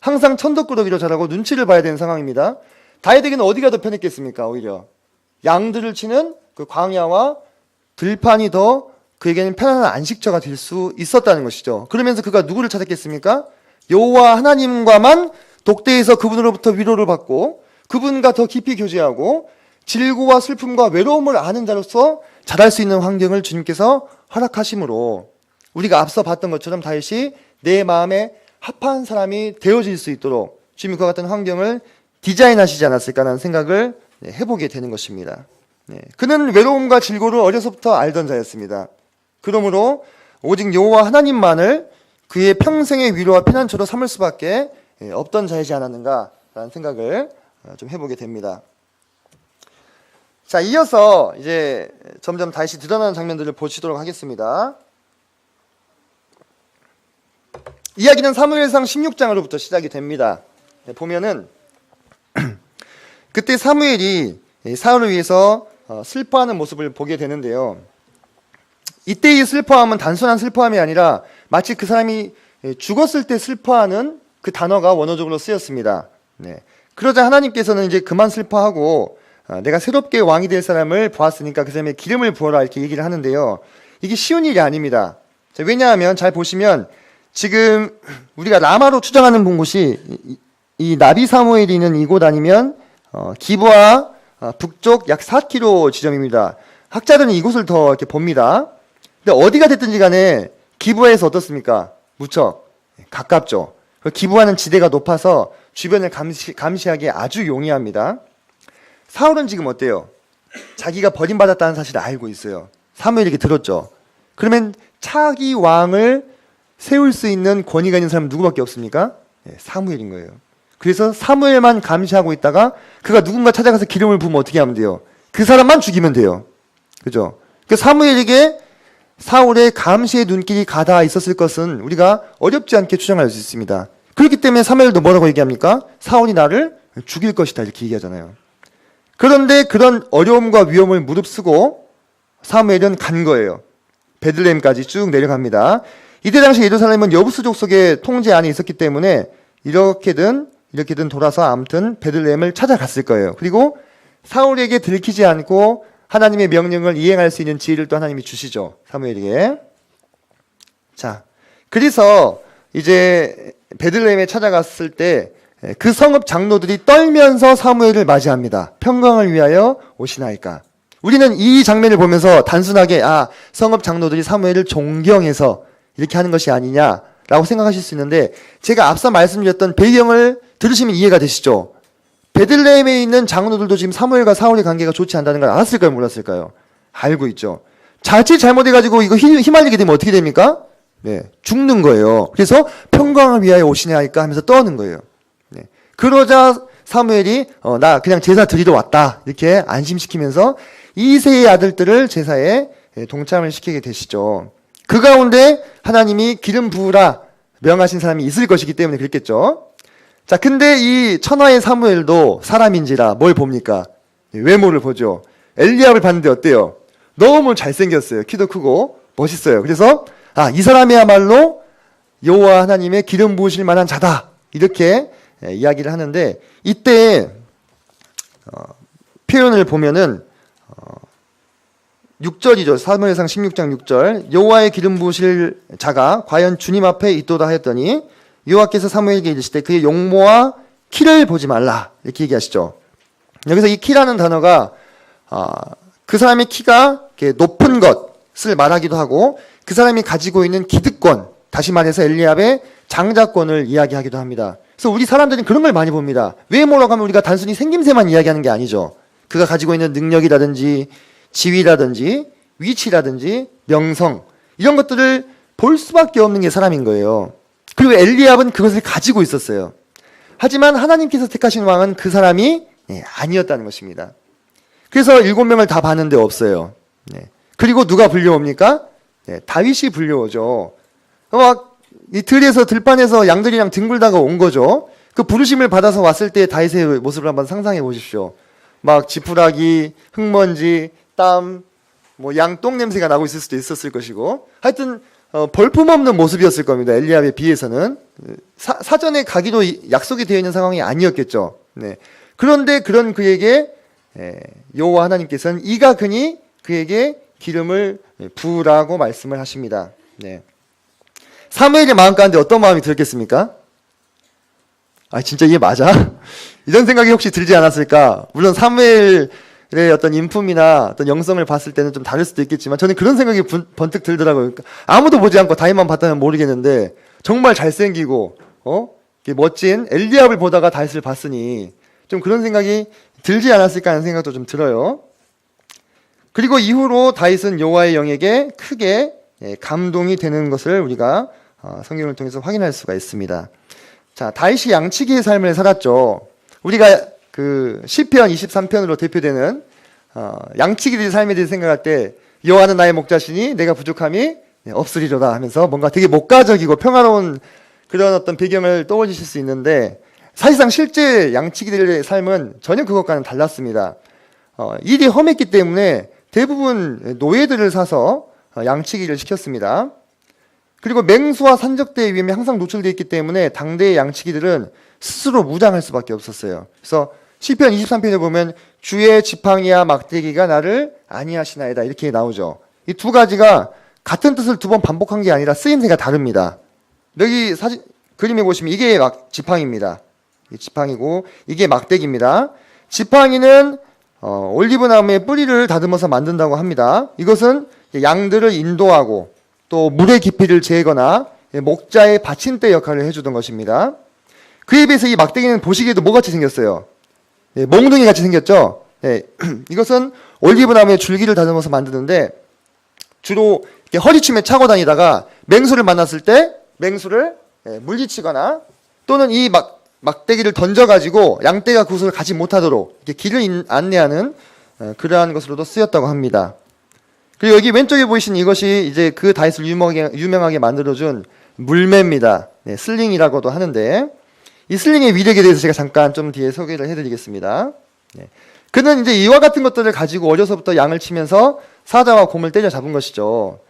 항상 천덕꾸러기로 자라고 눈치를 봐야 되는 상황입니다. 다윗에게는 어디가 더 편했겠습니까? 오히려 양들을 치는 그 광야와 들판이 더 그에게는 편안한 안식처가 될 수 있었다는 것이죠. 그러면서 그가 누구를 찾았겠습니까? 여호와 하나님과만 독대해서 그분으로부터 위로를 받고 그분과 더 깊이 교제하고 질고와 슬픔과 외로움을 아는 자로서 자랄 수 있는 환경을 주님께서 허락하심으로 우리가 앞서 봤던 것처럼 다윗이 내 마음에 합한 사람이 되어질 수 있도록 주님이 그와 같은 환경을 디자인하시지 않았을까라는 생각을 해보게 되는 것입니다. 그는 외로움과 질고를 어려서부터 알던 자였습니다. 그러므로 오직 여호와 하나님만을 그의 평생의 위로와 피난처로 삼을 수밖에 없던 자이지 않았는가라는 생각을 좀 해보게 됩니다. 자, 이어서 이제 점점 다시 드러나는 장면들을 보시도록 하겠습니다. 이야기는 사무엘상 16장으로부터 시작이 됩니다. 보면은 그때 사무엘이 사울을 위해서 슬퍼하는 모습을 보게 되는데요. 이때의 슬퍼함은 단순한 슬퍼함이 아니라 마치 그 사람이 죽었을 때 슬퍼하는 그 단어가 원어적으로 쓰였습니다. 그러자 하나님께서는 이제 그만 슬퍼하고 내가 새롭게 왕이 될 사람을 보았으니까 그 사람의 기름을 부어라 이렇게 얘기를 하는데요. 이게 쉬운 일이 아닙니다. 왜냐하면 잘 보시면 지금 우리가 라마로 추정하는 곳이 이 나비 사무엘이 있는 이곳 아니면 기브아 북쪽 약 4km 지점입니다. 학자들은 이곳을 더 이렇게 봅니다. 근데 어디가 됐든지 간에 기브아에서 어떻습니까? 무척 가깝죠. 기브아는 지대가 높아서 주변을 감시하기에 아주 용이합니다. 사울은 지금 어때요? 자기가 버림받았다는 사실을 알고 있어요. 사무엘에게 들었죠. 그러면 차기 왕을 세울 수 있는 권위가 있는 사람은 누구밖에 없습니까? 사무엘인 거예요. 그래서 사무엘만 감시하고 있다가 그가 누군가 찾아가서 기름을 부으면 어떻게 하면 돼요? 그 사람만 죽이면 돼요. 그죠? 그 사무엘에게 사울의 감시의 눈길이 가다 있었을 것은 우리가 어렵지 않게 추정할 수 있습니다. 그렇기 때문에 사무엘도 뭐라고 얘기합니까? 사울이 나를 죽일 것이다 이렇게 얘기하잖아요. 그런데 그런 어려움과 위험을 무릅쓰고 사무엘은 간 거예요. 베들레헴까지 쭉 내려갑니다. 이때 당시 예루살렘은 여부수 족속의 통제 안에 있었기 때문에 이렇게든 돌아서 아무튼 베들레헴을 찾아갔을 거예요. 그리고 사울에게 들키지 않고 하나님의 명령을 이행할 수 있는 지혜를 또 하나님이 주시죠. 사무엘에게. 자, 그래서 이제 베들레헴에 찾아갔을 때 그 성읍 장로들이 떨면서 사무엘을 맞이합니다. 평강을 위하여 오시나이까. 우리는 이 장면을 보면서 단순하게 성읍 장로들이 사무엘을 존경해서 이렇게 하는 것이 아니냐라고 생각하실 수 있는데 제가 앞서 말씀드렸던 배경을 들으시면 이해가 되시죠? 베들레헴에 있는 장로들도 지금 사무엘과 사울의 관계가 좋지 않다는 걸 알았을까요? 몰랐을까요? 알고 있죠. 자칫 잘못해가지고 이거 휘말리게 되면 어떻게 됩니까? 네, 죽는 거예요. 그래서 평강을 위하여 오시나이까 하면서 떠는 거예요. 네. 그러자 사무엘이 나 그냥 제사 드리러 왔다 이렇게 안심시키면서 이세의 아들들을 제사에 동참을 시키게 되시죠. 그 가운데 하나님이 기름 부으라 명하신 사람이 있을 것이기 때문에 그랬겠죠. 자, 근데 이 천하의 사무엘도 사람인지라 뭘 봅니까? 외모를 보죠. 엘리압을 봤는데 어때요? 너무 잘생겼어요. 키도 크고 멋있어요. 그래서 이 사람이야말로 여호와 하나님의 기름 부으실 만한 자다 이렇게 이야기를 하는데 이때 표현을 보면은 6절이죠. 사무엘상 16장 6절. 여호와의 기름 부으실 자가 과연 주님 앞에 있도다 하였더니 여호와께서 사무엘에게 이르시되 그의 용모와 키를 보지 말라 이렇게 얘기하시죠. 여기서 이 키라는 단어가 그 사람의 키가 높은 것을 말하기도 하고 그 사람이 가지고 있는 기득권, 다시 말해서 엘리압의 장자권을 이야기하기도 합니다. 그래서 우리 사람들은 그런 걸 많이 봅니다. 외모라고 하면 우리가 단순히 생김새만 이야기하는 게 아니죠. 그가 가지고 있는 능력이라든지 지위라든지 위치라든지 명성 이런 것들을 볼 수밖에 없는 게 사람인 거예요. 그리고 엘리압은 그것을 가지고 있었어요. 하지만 하나님께서 택하신 왕은 그 사람이 아니었다는 것입니다. 그래서 7명을 다 봤는데 없어요. 그리고 누가 불려옵니까? 다윗이 불려오죠. 막 이 들에서 들판에서 양들이랑 뒹굴다가 온 거죠. 그 부르심을 받아서 왔을 때 다윗의 모습을 한번 상상해 보십시오. 막 지푸라기, 흙먼지, 땀, 양똥 냄새가 나고 있을 수도 있었을 것이고 하여튼 볼품없는 모습이었을 겁니다. 엘리압에 비해서는 사전에 가기도 약속이 되어 있는 상황이 아니었겠죠. 네. 그런데 그런 그에게 여호와 하나님께서는 이가 그니 그에게 기름을 부으라고 말씀을 하십니다. 네. 사무엘의 마음 가운데 어떤 마음이 들었겠습니까? 진짜 이게 맞아? 이런 생각이 혹시 들지 않았을까? 물론 사무엘의 어떤 인품이나 어떤 영성을 봤을 때는 좀 다를 수도 있겠지만 저는 그런 생각이 번뜩 들더라고요. 아무도 보지 않고 다윗만 봤다면 모르겠는데 정말 잘생기고 멋진 엘리압을 보다가 다윗을 봤으니 좀 그런 생각이 들지 않았을까 하는 생각도 좀 들어요. 그리고 이후로 다윗은 여호와의 영에게 크게 감동이 되는 것을 우리가 성경을 통해서 확인할 수가 있습니다. 자, 다윗이 양치기의 삶을 살았죠. 우리가 그 시편 23편으로 대표되는 양치기의 삶에 대해서 생각할 때 여호와는 나의 목자시니 내가 부족함이 없으리로다 하면서 뭔가 되게 목가적이고 평화로운 그런 어떤 배경을 떠올리실 수 있는데 사실상 실제 양치기들의 삶은 전혀 그것과는 달랐습니다. 일이 험했기 때문에 대부분 노예들을 사서 양치기를 시켰습니다. 그리고 맹수와 산적대의 위험에 항상 노출되어 있기 때문에 당대의 양치기들은 스스로 무장할 수밖에 없었어요. 그래서 시편 23편에 보면 주의 지팡이와 막대기가 나를 아니하시나이다 이렇게 나오죠. 이 두 가지가 같은 뜻을 두 번 반복한 게 아니라 쓰임새가 다릅니다. 여기 그림에 보시면 이게 지팡이입니다. 지팡이고 이게 막대기입니다. 지팡이는 올리브나무의 뿌리를 다듬어서 만든다고 합니다. 이것은 양들을 인도하고 또 물의 깊이를 재거나 목자의 받침대 역할을 해주던 것입니다. 그에 비해서 이 막대기는 보시기에도 뭐같이 생겼어요? 몽둥이 같이 생겼죠? 네, 이것은 올리브나무의 줄기를 다듬어서 만드는데 주로 이렇게 허리춤에 차고 다니다가 맹수를 만났을 때 맹수를 물리치거나 또는 이 막대기를 던져가지고 양떼가 그곳을 가지 못하도록 이렇게 길을 안내하는 그러한 것으로도 쓰였다고 합니다. 그리고 여기 왼쪽에 보이신 이것이 이제 그 다윗을 유명하게 만들어준 물매입니다. 네, 슬링이라고도 하는데 이 슬링의 위력에 대해서 제가 잠깐 좀 뒤에 소개를 해드리겠습니다. 네. 그는 이제 이와 같은 것들을 가지고 어려서부터 양을 치면서 사자와 곰을 때려 잡은 것이죠.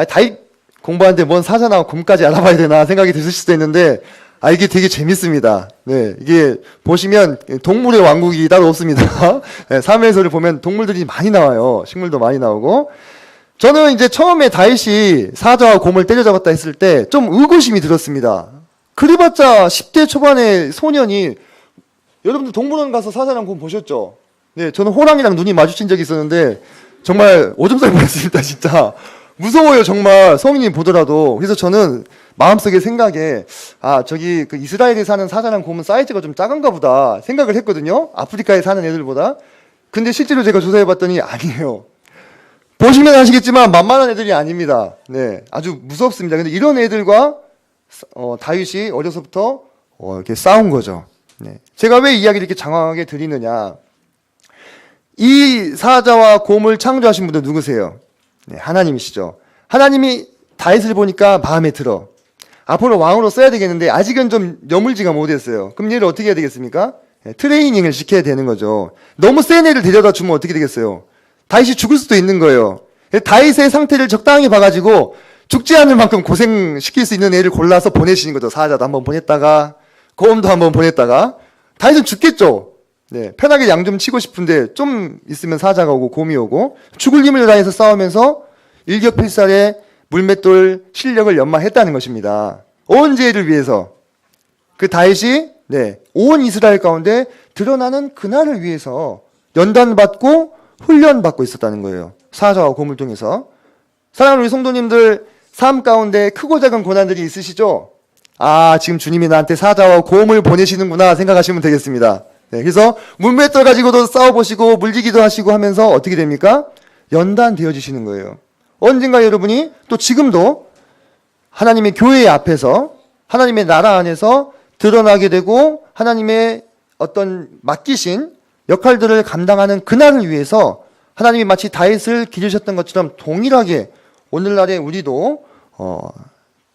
다윗 공부하는데 뭔 사자나 곰까지 알아봐야 되나 생각이 드실 수도 있는데 이게 되게 재밌습니다. 네, 이게 보시면 동물의 왕국이 따로 없습니다. 네, 사무엘서를 보면 동물들이 많이 나와요. 식물도 많이 나오고. 저는 이제 처음에 다윗이 사자와 곰을 때려잡았다 했을 때 좀 의구심이 들었습니다. 그래봤자 10대 초반의 소년이, 여러분들 동물원 가서 사자랑 곰 보셨죠? 네, 저는 호랑이랑 눈이 마주친 적이 있었는데 정말 오줌 쌀 뻔했습니다. 진짜 무서워요, 정말. 성인이 보더라도. 그래서 저는 마음속에 생각에 저기 그 이스라엘에 사는 사자랑 곰은 사이즈가 좀 작은가 보다 생각을 했거든요. 아프리카에 사는 애들보다. 근데 실제로 제가 조사해봤더니 아니에요. 보시면 아시겠지만 만만한 애들이 아닙니다. 네, 아주 무섭습니다. 근데 이런 애들과 다윗이 어려서부터 이렇게 싸운 거죠. 네. 제가 왜 이 이야기를 이렇게 장황하게 드리느냐? 이 사자와 곰을 창조하신 분들 누구세요? 네, 하나님이시죠. 하나님이 다윗을 보니까 마음에 들어. 앞으로 왕으로 써야 되겠는데 아직은 좀 여물지가 못했어요. 그럼 얘를 어떻게 해야 되겠습니까? 네, 트레이닝을 시켜야 되는 거죠. 너무 센 애를 데려다 주면 어떻게 되겠어요? 다윗이 죽을 수도 있는 거예요. 다윗의 상태를 적당히 봐가지고 죽지 않을 만큼 고생시킬 수 있는 애를 골라서 보내시는 거죠. 사자도 한번 보냈다가 곰도 한번 보냈다가. 다윗은 죽겠죠. 네, 편하게 양 좀 치고 싶은데 좀 있으면 사자가 오고 곰이 오고 죽을 힘을 다해서 싸우면서 일격필살의 물맷돌 실력을 연마했다는 것입니다. 온 죄를 위해서. 그 다윗이 온 이스라엘 가운데 드러나는 그날을 위해서 연단받고 훈련받고 있었다는 거예요. 사자와 곰을 통해서. 사랑하는 우리 성도님들, 삶 가운데 크고 작은 고난들이 있으시죠? 지금 주님이 나한테 사자와 곰을 보내시는구나 생각하시면 되겠습니다. 네, 그래서 물맷돌 가지고도 싸워보시고 물리기도 하시고 하면서 어떻게 됩니까? 연단되어지시는 거예요. 언젠가 여러분이 또 지금도 하나님의 교회 앞에서 하나님의 나라 안에서 드러나게 되고 하나님의 어떤 맡기신 역할들을 감당하는 그날을 위해서 하나님이 마치 다윗을 기르셨던 것처럼 동일하게 오늘날에 우리도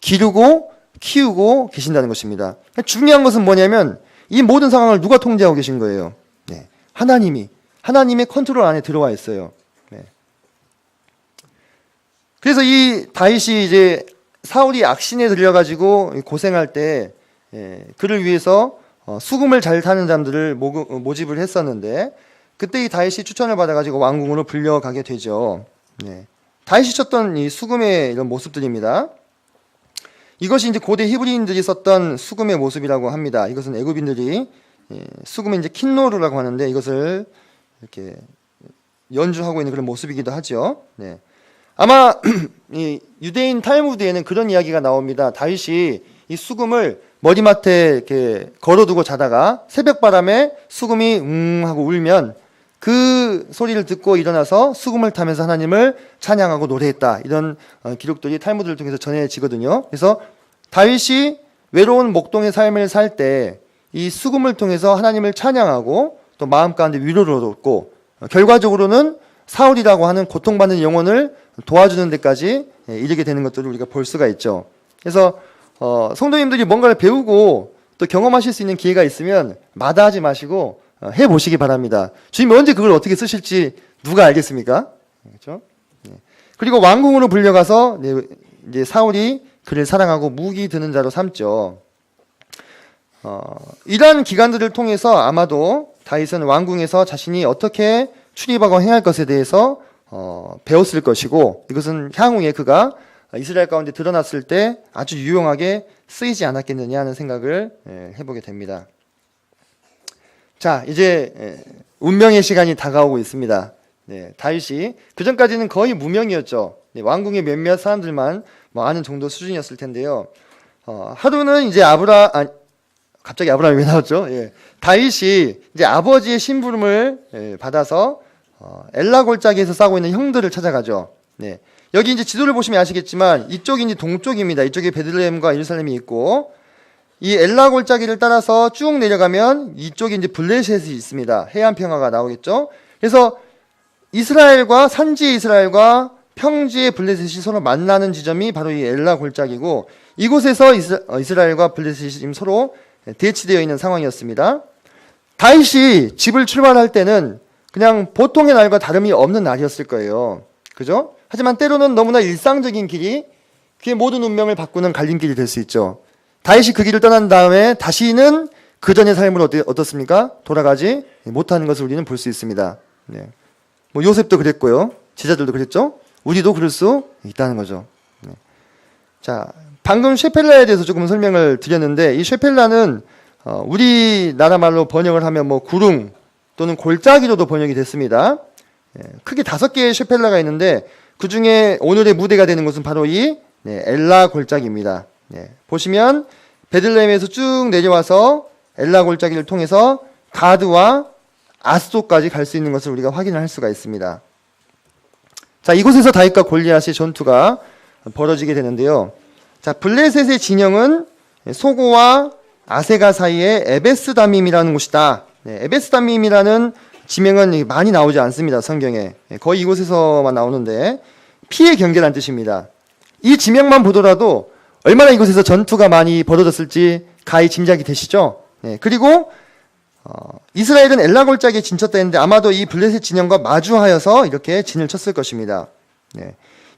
기르고 키우고 계신다는 것입니다. 중요한 것은 뭐냐면 이 모든 상황을 누가 통제하고 계신 거예요? 네, 하나님의 컨트롤 안에 들어와 있어요. 네. 그래서 이 다윗이 이제 사울이 악신에 들려가지고 고생할 때 그를 위해서 수금을 잘 타는 사람들을 모집을 했었는데 그때 이 다윗이 추천을 받아가지고 왕궁으로 불려가게 되죠. 네. 다윗이 쳤던 이 수금의 이런 모습들입니다. 이것이 이제 고대 히브리인들이 썼던 수금의 모습이라고 합니다. 이것은 애굽인들이 수금의 이제 킨노르라고 하는데 이것을 이렇게 연주하고 있는 그런 모습이기도 하죠. 네. 아마 이 유대인 탈무드에는 그런 이야기가 나옵니다. 다윗이 이 수금을 머리맡에 이렇게 걸어두고 자다가 새벽바람에 수금이 하고 울면 그 소리를 듣고 일어나서 수금을 타면서 하나님을 찬양하고 노래했다. 이런 기록들이 탈무드를 통해서 전해지거든요. 그래서 다윗이 외로운 목동의 삶을 살 때 이 수금을 통해서 하나님을 찬양하고 또 마음 가운데 위로를 얻고 결과적으로는 사울이라고 하는 고통받는 영혼을 도와주는 데까지 이르게 되는 것들을 우리가 볼 수가 있죠. 그래서 성도님들이 뭔가를 배우고 또 경험하실 수 있는 기회가 있으면 마다하지 마시고 해보시기 바랍니다. 주님이 언제 그걸 어떻게 쓰실지 누가 알겠습니까? 그렇죠? 그리고 왕궁으로 불려가서 이제 사울이 그를 사랑하고 무기 드는 자로 삼죠. 이러한 기간들을 통해서 아마도 다윗은 왕궁에서 자신이 어떻게 출입하고 행할 것에 대해서 배웠을 것이고 이것은 향후에 그가 이스라엘 가운데 드러났을 때 아주 유용하게 쓰이지 않았겠느냐 하는 생각을 해보게 됩니다. 자, 이제 운명의 시간이 다가오고 있습니다. 네, 다윗이 그전까지는 거의 무명이었죠. 네, 왕궁의 몇몇 사람들만 아는 정도 수준이었을 텐데요. 하루는 이제 갑자기 아브라함이 왜 나왔죠? 예. 다윗이 이제 아버지의 심부름을 받아서 엘라 골짜기에서 싸우고 있는 형들을 찾아가죠. 네. 여기 이제 지도를 보시면 아시겠지만 이쪽이 이제 동쪽입니다. 이쪽에 베들레헴과 예루살렘이 있고 이 엘라 골짜기를 따라서 쭉 내려가면 이쪽에 이제 블레셋이 있습니다. 해안 평화가 나오겠죠. 그래서 이스라엘과 산지의 이스라엘과 평지의 블레셋이 서로 만나는 지점이 바로 이 엘라 골짜기고 이곳에서 이스라엘과 블레셋이 지금 서로 대치되어 있는 상황이었습니다. 다윗이 집을 출발할 때는 그냥 보통의 날과 다름이 없는 날이었을 거예요. 그죠? 하지만 때로는 너무나 일상적인 길이 그의 모든 운명을 바꾸는 갈림길이 될 수 있죠. 다윗이 그 길을 떠난 다음에 다시는 그 전의 삶을 어떻습니까? 돌아가지 못하는 것을 우리는 볼 수 있습니다. 네. 뭐 요셉도 그랬고요. 제자들도 그랬죠. 우리도 그럴 수 있다는 거죠. 네. 자, 방금 쉐펠라에 대해서 조금 설명을 드렸는데 이 쉐펠라는 우리나라 말로 번역을 하면 뭐 구릉 또는 골짜기로도 번역이 됐습니다. 크게 5개의 쉐펠라가 있는데 그 중에 오늘의 무대가 되는 곳은 바로 이 엘라 골짜기입니다. 보시면 베들레헴에서 쭉 내려와서 엘라 골짜기를 통해서 가드와 아스돗까지 갈 수 있는 것을 우리가 확인을 할 수가 있습니다. 자, 이곳에서 다윗과 골리앗의 전투가 벌어지게 되는데요. 자, 블레셋의 진영은 소고와 아세가 사이에 에베스다밈이라는 곳이다. 에베스다밈이라는 지명은 많이 나오지 않습니다. 성경에. 거의 이곳에서만 나오는데 피의 경계라는 뜻입니다. 이 지명만 보더라도 얼마나 이곳에서 전투가 많이 벌어졌을지 가히 짐작이 되시죠? 그리고 이스라엘은 엘라 골짜기에 진쳤다 했는데 아마도 이 블레셋 진영과 마주하여서 이렇게 진을 쳤을 것입니다.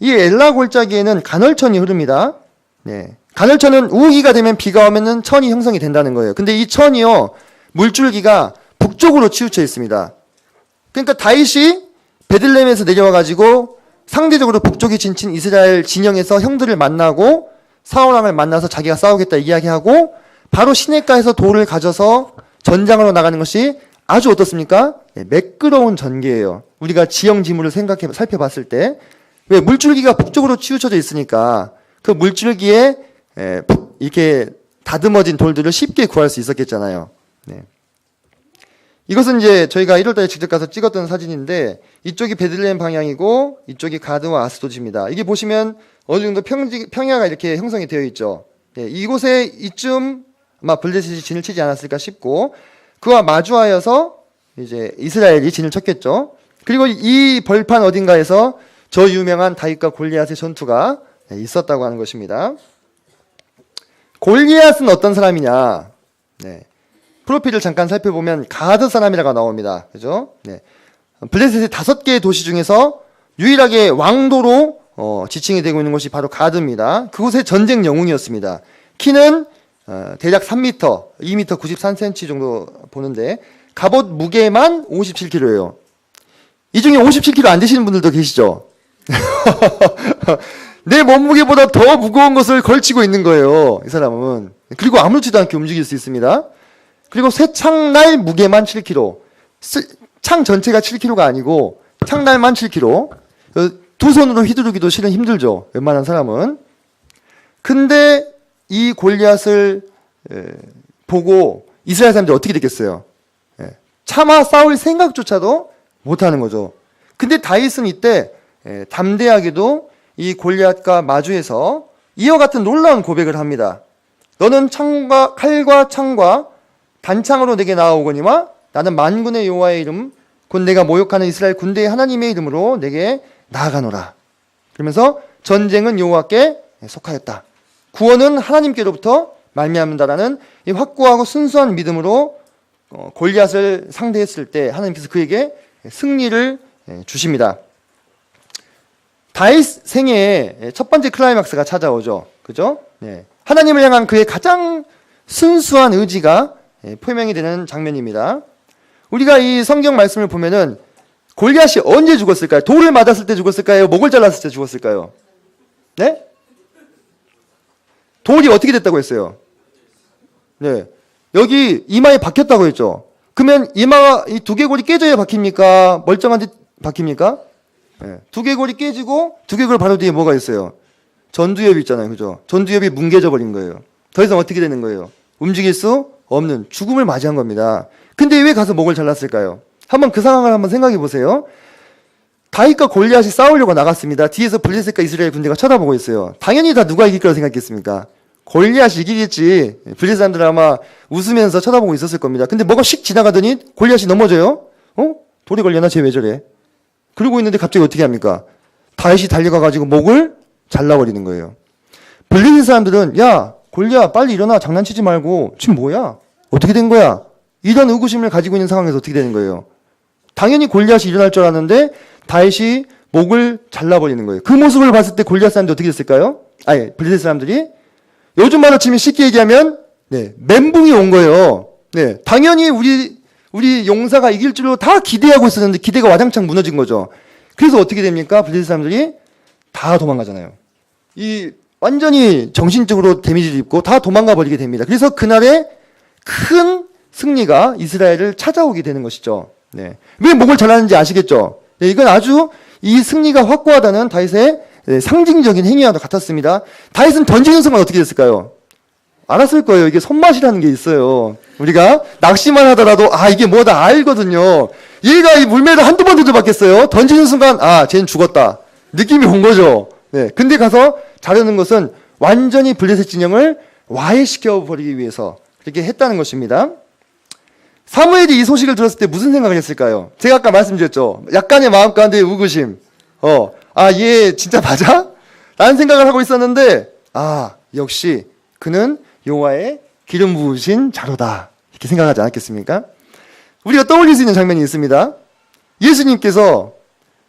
이 엘라 골짜기에는 간헐천이 흐릅니다. 간헐천은 우기가 되면 비가 오면은 천이 형성이 된다는 거예요. 근데 이 천이요, 물줄기가 북쪽으로 치우쳐 있습니다. 그러니까 다윗이 베들레헴에서 내려와가지고 상대적으로 북쪽에 진친 이스라엘 진영에서 형들을 만나고 사울왕을 만나서 자기가 싸우겠다 이야기하고 바로 시냇가에서 돌을 가져서 전장으로 나가는 것이 아주 어떻습니까? 매끄러운 전개예요. 우리가 지형지물을 살펴봤을 때 왜 물줄기가 북쪽으로 치우쳐져 있으니까 그 물줄기에 이렇게 다듬어진 돌들을 쉽게 구할 수 있었겠잖아요. 이것은 이제 저희가 1월달에 직접 가서 찍었던 사진인데 이쪽이 베들레헴 방향이고 이쪽이 가드와 아스돗입니다. 이게 보시면 어느 정도 평야가 이렇게 형성이 되어 있죠. 이곳에 이쯤 아마 블레셋이 진을 치지 않았을까 싶고 그와 마주하여서 이제 이스라엘이 진을 쳤겠죠. 그리고 이 벌판 어딘가에서 저 유명한 다윗과 골리앗의 전투가 있었다고 하는 것입니다. 골리앗은 어떤 사람이냐? 프로필을 잠깐 살펴보면 가드 사람이라고 나옵니다. 그죠? 블레셋의 5개의 도시 중에서 유일하게 왕도로 지칭이 되고 있는 곳이 바로 가드입니다. 그곳의 전쟁 영웅이었습니다. 키는 대략 3m, 2m 93cm 정도 보는데 갑옷 무게만 57kg예요. 이 중에 57kg 안 되시는 분들도 계시죠? 내 몸무게보다 더 무거운 것을 걸치고 있는 거예요. 이 사람은. 그리고 아무렇지도 않게 움직일 수 있습니다. 그리고 새 창날 무게만 7kg. 창 전체가 7kg가 아니고 창날만 7kg. 두 손으로 휘두르기도 실은 힘들죠. 웬만한 사람은. 근데 이 골리앗을 보고 이스라엘 사람들이 어떻게 됐겠어요? 차마 싸울 생각조차도 못하는 거죠. 근데 다윗은 이때 담대하게도 이 골리앗과 마주해서 이와 같은 놀라운 고백을 합니다. 너는 칼과 창과 단창으로 내게 나아오거니와 나는 만군의 여호와의 이름 곧 내가 모욕하는 이스라엘 군대의 하나님의 이름으로 내게 나아가노라. 그러면서 전쟁은 여호와께 속하였다. 구원은 하나님께로부터 말미암는다라는 이 확고하고 순수한 믿음으로 골리앗을 상대했을 때 하나님께서 그에게 승리를 주십니다. 다윗 생애의 첫 번째 클라이막스가 찾아오죠. 그죠? 하나님을 향한 그의 가장 순수한 의지가 표명이 되는 장면입니다. 우리가 이 성경 말씀을 보면은 골리앗이 언제 죽었을까요? 돌을 맞았을 때 죽었을까요? 목을 잘랐을 때 죽었을까요? 네? 돌이 어떻게 됐다고 했어요? 여기 이마에 박혔다고 했죠. 그러면 이마가 이 두개골이 깨져야 박힙니까? 멀쩡한 데 박힙니까? 두개골이 깨지고 두개골 바로 뒤에 뭐가 있어요? 전두엽이 있잖아요. 그죠? 전두엽이 뭉개져 버린 거예요. 더 이상 어떻게 되는 거예요? 움직일 수 없는 죽음을 맞이한 겁니다. 근데 왜 가서 목을 잘랐을까요? 한번 그 상황을 한번 생각해 보세요. 다윗과 골리앗이 싸우려고 나갔습니다. 뒤에서 블레셋과 이스라엘 군대가 쳐다보고 있어요. 당연히 다 누가 이길 거라고 생각했습니까? 골리앗이 이기겠지. 블레셋 사람들 아마 웃으면서 쳐다보고 있었을 겁니다. 근데 뭐가 씩 지나가더니 골리앗이 넘어져요. 돌이 걸려나 쟤 왜 저래? 그러고 있는데 갑자기 어떻게 합니까? 다윗이 달려가가지고 목을 잘라버리는 거예요. 블레셋 사람들은 야 골리앗 빨리 일어나, 장난치지 말고 지금 뭐야? 어떻게 된 거야? 이런 의구심을 가지고 있는 상황에서 어떻게 되는 거예요? 당연히 골리앗이 일어날 줄 알았는데 다윗이 목을 잘라버리는 거예요. 그 모습을 봤을 때 골리앗 사람들이 어떻게 됐을까요? 아니 블레셋 사람들이 요즘 말로 치면 쉽게 얘기하면 멘붕이 온 거예요. 당연히 우리 용사가 이길 줄로 다 기대하고 있었는데 기대가 와장창 무너진 거죠. 그래서 어떻게 됩니까? 블레셋 사람들이 다 도망가잖아요. 이 완전히 정신적으로 데미지를 입고 다 도망가 버리게 됩니다. 그래서 그날에 큰 승리가 이스라엘을 찾아오게 되는 것이죠. 왜 목을 잘랐는지 아시겠죠? 이건 아주 이 승리가 확고하다는 다윗의 상징적인 행위와 같았습니다. 다윗은 던지는 순간 어떻게 됐을까요? 알았을 거예요. 이게 손맛이라는 게 있어요. 우리가 낚시만 하더라도 이게 뭐다 알거든요. 얘가 이 물매를 한두 번 던져봤겠어요? 던지는 순간 쟤는 죽었다. 느낌이 온 거죠. 근데 가서 자르는 것은 완전히 블레셋 진영을 와해시켜 버리기 위해서 그렇게 했다는 것입니다. 사무엘이 이 소식을 들었을 때 무슨 생각을 했을까요? 제가 아까 말씀드렸죠. 약간의 마음 가운데 의구심. 얘 진짜 맞아? 라는 생각을 하고 있었는데 역시 그는 여호와의 기름 부으신 자로다. 이렇게 생각하지 않았겠습니까? 우리가 떠올릴 수 있는 장면이 있습니다. 예수님께서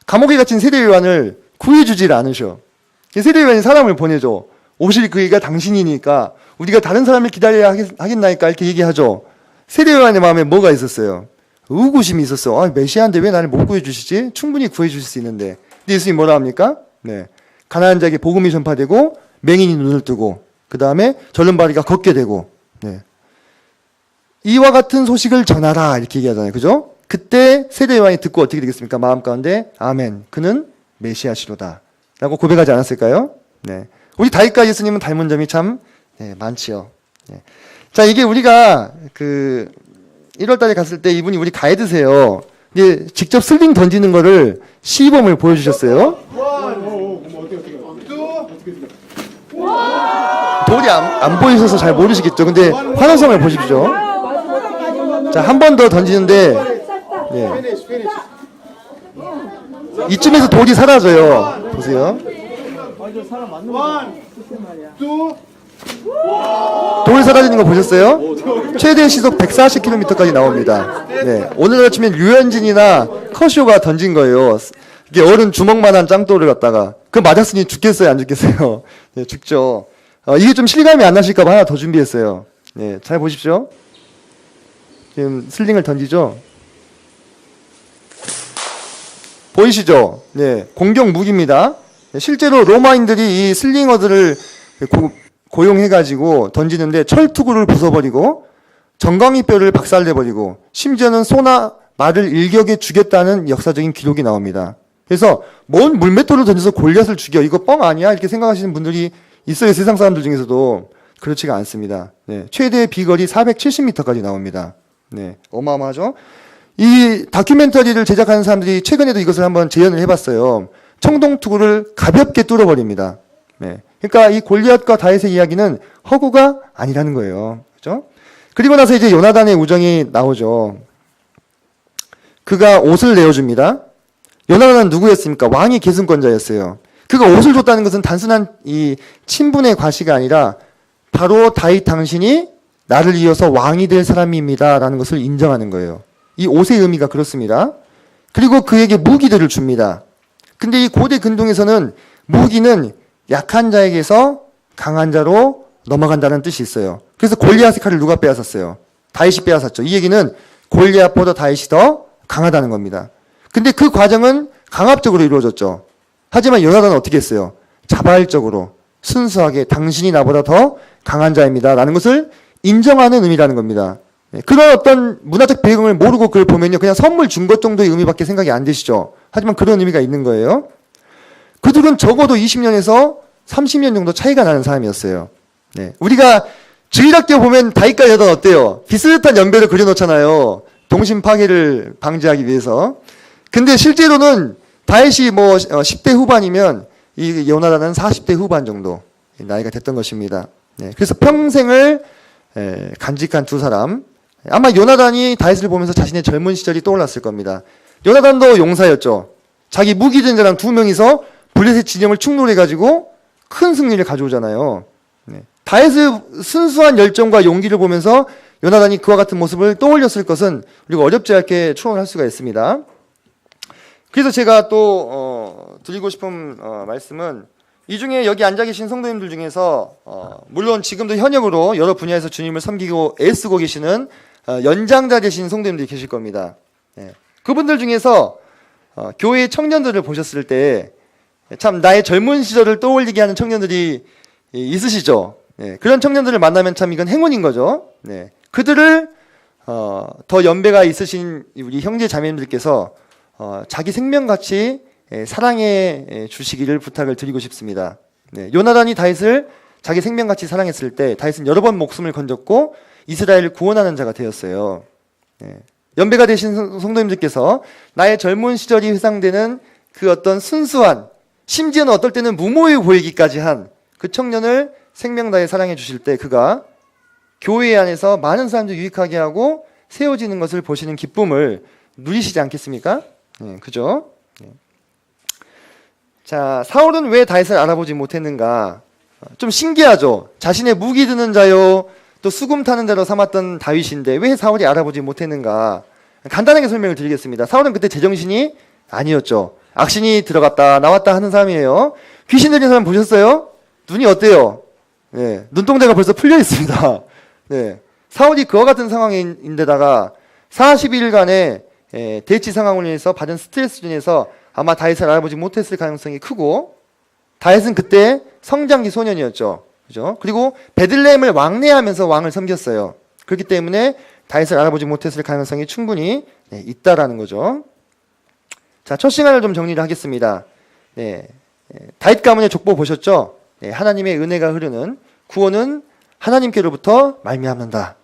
감옥에 갇힌 세례요한을 구해주질 않으셔. 세례요한이 사람을 보내줘. 오실 그이가 당신이니까 우리가 다른 사람을 기다려야 하겠나이까 이렇게 얘기하죠. 세례요한의 마음에 뭐가 있었어요? 의구심이 있었어. 메시아인데 왜 나를 못 구해주시지? 충분히 구해주실 수 있는데. 근데 예수님이 뭐라 합니까? 가난한 자에게 복음이 전파되고 맹인이 눈을 뜨고 그 다음에 절름발이가 걷게 되고 이와 같은 소식을 전하라 이렇게 얘기하잖아요. 그죠? 그때 세례요한이 듣고 어떻게 되겠습니까? 마음 가운데 아멘. 그는 메시아시로다 라고 고백하지 않았을까요? 우리 다윗과 예수님은 닮은 점이 참 많지요. 자, 이게 우리가 1월 달에 갔을 때 이분이 우리 가이드세요. 근데 직접 슬링 던지는 거를 시범을 보여주셨어요. 돌이 안 보이셔서 잘 모르시겠죠. 근데 환호성을 보십시오. 자, 한 번 더 던지는데 이쯤에서 돌이 사라져요. 보세요. 돌 사라지는 거 보셨어요? 최대 시속 140km까지 나옵니다. 오늘 아침엔 류현진이나 커쇼가 던진 거예요. 이게 어른 주먹만한 짱돌을 갖다가 그 맞았으니 죽겠어요, 안 죽겠어요? 죽죠. 이게 좀 실감이 안 나실까 봐 하나 더 준비했어요. 잘 보십시오. 지금 슬링을 던지죠. 보이시죠? 공격 무기입니다. 실제로 로마인들이 이 슬링어들을 고용해가지고 던지는데 철투구를 부숴버리고 정강이뼈를 박살내버리고 심지어는 소나 말을 일격에 죽였다는 역사적인 기록이 나옵니다. 그래서 뭔 물맷돌을 던져서 골리앗을 죽여 이거 뻥 아니야? 이렇게 생각하시는 분들이 있어요. 세상 사람들 중에서도. 그렇지가 않습니다. 최대 비거리 470m까지 나옵니다. 어마어마하죠? 이 다큐멘터리를 제작하는 사람들이 최근에도 이것을 한번 재현을 해봤어요. 청동투구를 가볍게 뚫어버립니다. 그러니까 이 골리앗과 다윗의 이야기는 허구가 아니라는 거예요. 그죠? 그리고 나서 이제 요나단의 우정이 나오죠. 그가 옷을 내어줍니다. 요나단은 누구였습니까? 왕의 계승권자였어요. 그가 옷을 줬다는 것은 단순한 이 친분의 과시가 아니라 바로 다윗 당신이 나를 이어서 왕이 될 사람입니다. 라는 것을 인정하는 거예요. 이 옷의 의미가 그렇습니다. 그리고 그에게 무기들을 줍니다. 근데 이 고대 근동에서는 무기는 약한 자에게서 강한 자로 넘어간다는 뜻이 있어요. 그래서 골리앗의 칼을 누가 빼앗았어요? 다윗이 빼앗았죠. 이 얘기는 골리앗보다 다윗이 더 강하다는 겁니다. 근데 그 과정은 강압적으로 이루어졌죠. 하지만 요나단은 어떻게 했어요? 자발적으로 순수하게 당신이 나보다 더 강한 자입니다. 라는 것을 인정하는 의미라는 겁니다. 그런 어떤 문화적 배경을 모르고 그걸 보면요. 그냥 선물 준 것 정도의 의미밖에 생각이 안 되시죠. 하지만 그런 의미가 있는 거예요. 그들은 적어도 20년에서 30년 정도 차이가 나는 사람이었어요. 우리가 주일학교 보면 다윗과 여단 어때요? 비슷한 연배를 그려놓잖아요. 동심 파괴를 방지하기 위해서. 근데 실제로는 다윗이 뭐 10대 후반이면 이 요나단은 40대 후반 정도 나이가 됐던 것입니다. 네, 그래서 평생을 간직한 두 사람. 아마 요나단이 다윗을 보면서 자신의 젊은 시절이 떠올랐을 겁니다. 요나단도 용사였죠. 자기 무기든 자랑 두 명이서 블레셋 진영을 충돌해가지고 큰 승리를 가져오잖아요. 네. 다윗의 순수한 열정과 용기를 보면서 요나단이 그와 같은 모습을 떠올렸을 것은 우리가 어렵지 않게 추론할 수가 있습니다. 그래서 제가 또 드리고 싶은 말씀은 이 중에 여기 앉아 계신 성도님들 중에서 물론 지금도 현역으로 여러 분야에서 주님을 섬기고 애쓰고 계시는 연장자 되신 성도님들이 계실 겁니다. 네. 그분들 중에서 교회 청년들을 보셨을 때 참 나의 젊은 시절을 떠올리게 하는 청년들이 있으시죠. 네. 그런 청년들을 만나면 참 이건 행운인 거죠. 네. 그들을 더 연배가 있으신 우리 형제 자매님들께서 자기 생명같이 사랑해 주시기를 부탁을 드리고 싶습니다. 네. 요나단이 다윗을 자기 생명같이 사랑했을 때 다윗은 여러 번 목숨을 건졌고 이스라엘을 구원하는 자가 되었어요. 네. 연배가 되신 성도님들께서 나의 젊은 시절이 회상되는 그 어떤 순수한, 심지어는 어떨 때는 무모해 보이기까지 한 그 청년을 생명 다해 사랑해 주실 때 그가 교회 안에서 많은 사람들 유익하게 하고 세워지는 것을 보시는 기쁨을 누리시지 않겠습니까? 네, 그죠? 네. 자, 사울은 왜 다윗을 알아보지 못했는가? 좀 신기하죠? 자신의 무기 드는 자요, 또 수금 타는 자로 삼았던 다윗인데 왜 사울이 알아보지 못했는가? 간단하게 설명을 드리겠습니다. 사울은 그때 제정신이 아니었죠. 악신이 들어갔다 나왔다 하는 사람이에요. 귀신 들린 사람 보셨어요? 눈이 어때요? 네, 눈동자가 벌써 풀려 있습니다. 네, 사울이 그와 같은 상황인데다가 40일간의 대치 상황을 인해서 받은 스트레스 중에서 아마 다윗을 알아보지 못했을 가능성이 크고, 다윗은 그때 성장기 소년이었죠. 그죠? 그리고 베들레헴을 왕래하면서 왕을 섬겼어요. 그렇기 때문에 다윗을 알아보지 못했을 가능성이 충분히 있다라는 거죠. 자, 첫 시간을 좀 정리를 하겠습니다. 네, 다윗 가문의 족보 보셨죠? 네, 하나님의 은혜가 흐르는 구원은 하나님께로부터 말미암는다.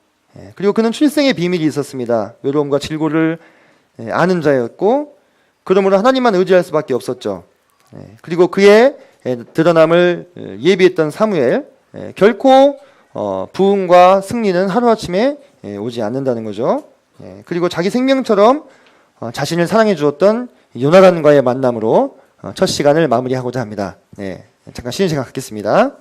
그리고 그는 출생의 비밀이 있었습니다. 외로움과 질고를 아는 자였고, 그러므로 하나님만 의지할 수밖에 없었죠. 그리고 그의 드러남을 예비했던 사무엘, 결코 부흥과 승리는 하루아침에 오지 않는다는 거죠. 그리고 자기 생명처럼 자신을 사랑해 주었던 요나단과의 만남으로 첫 시간을 마무리하고자 합니다. 잠깐 쉬는 시간 갖겠습니다.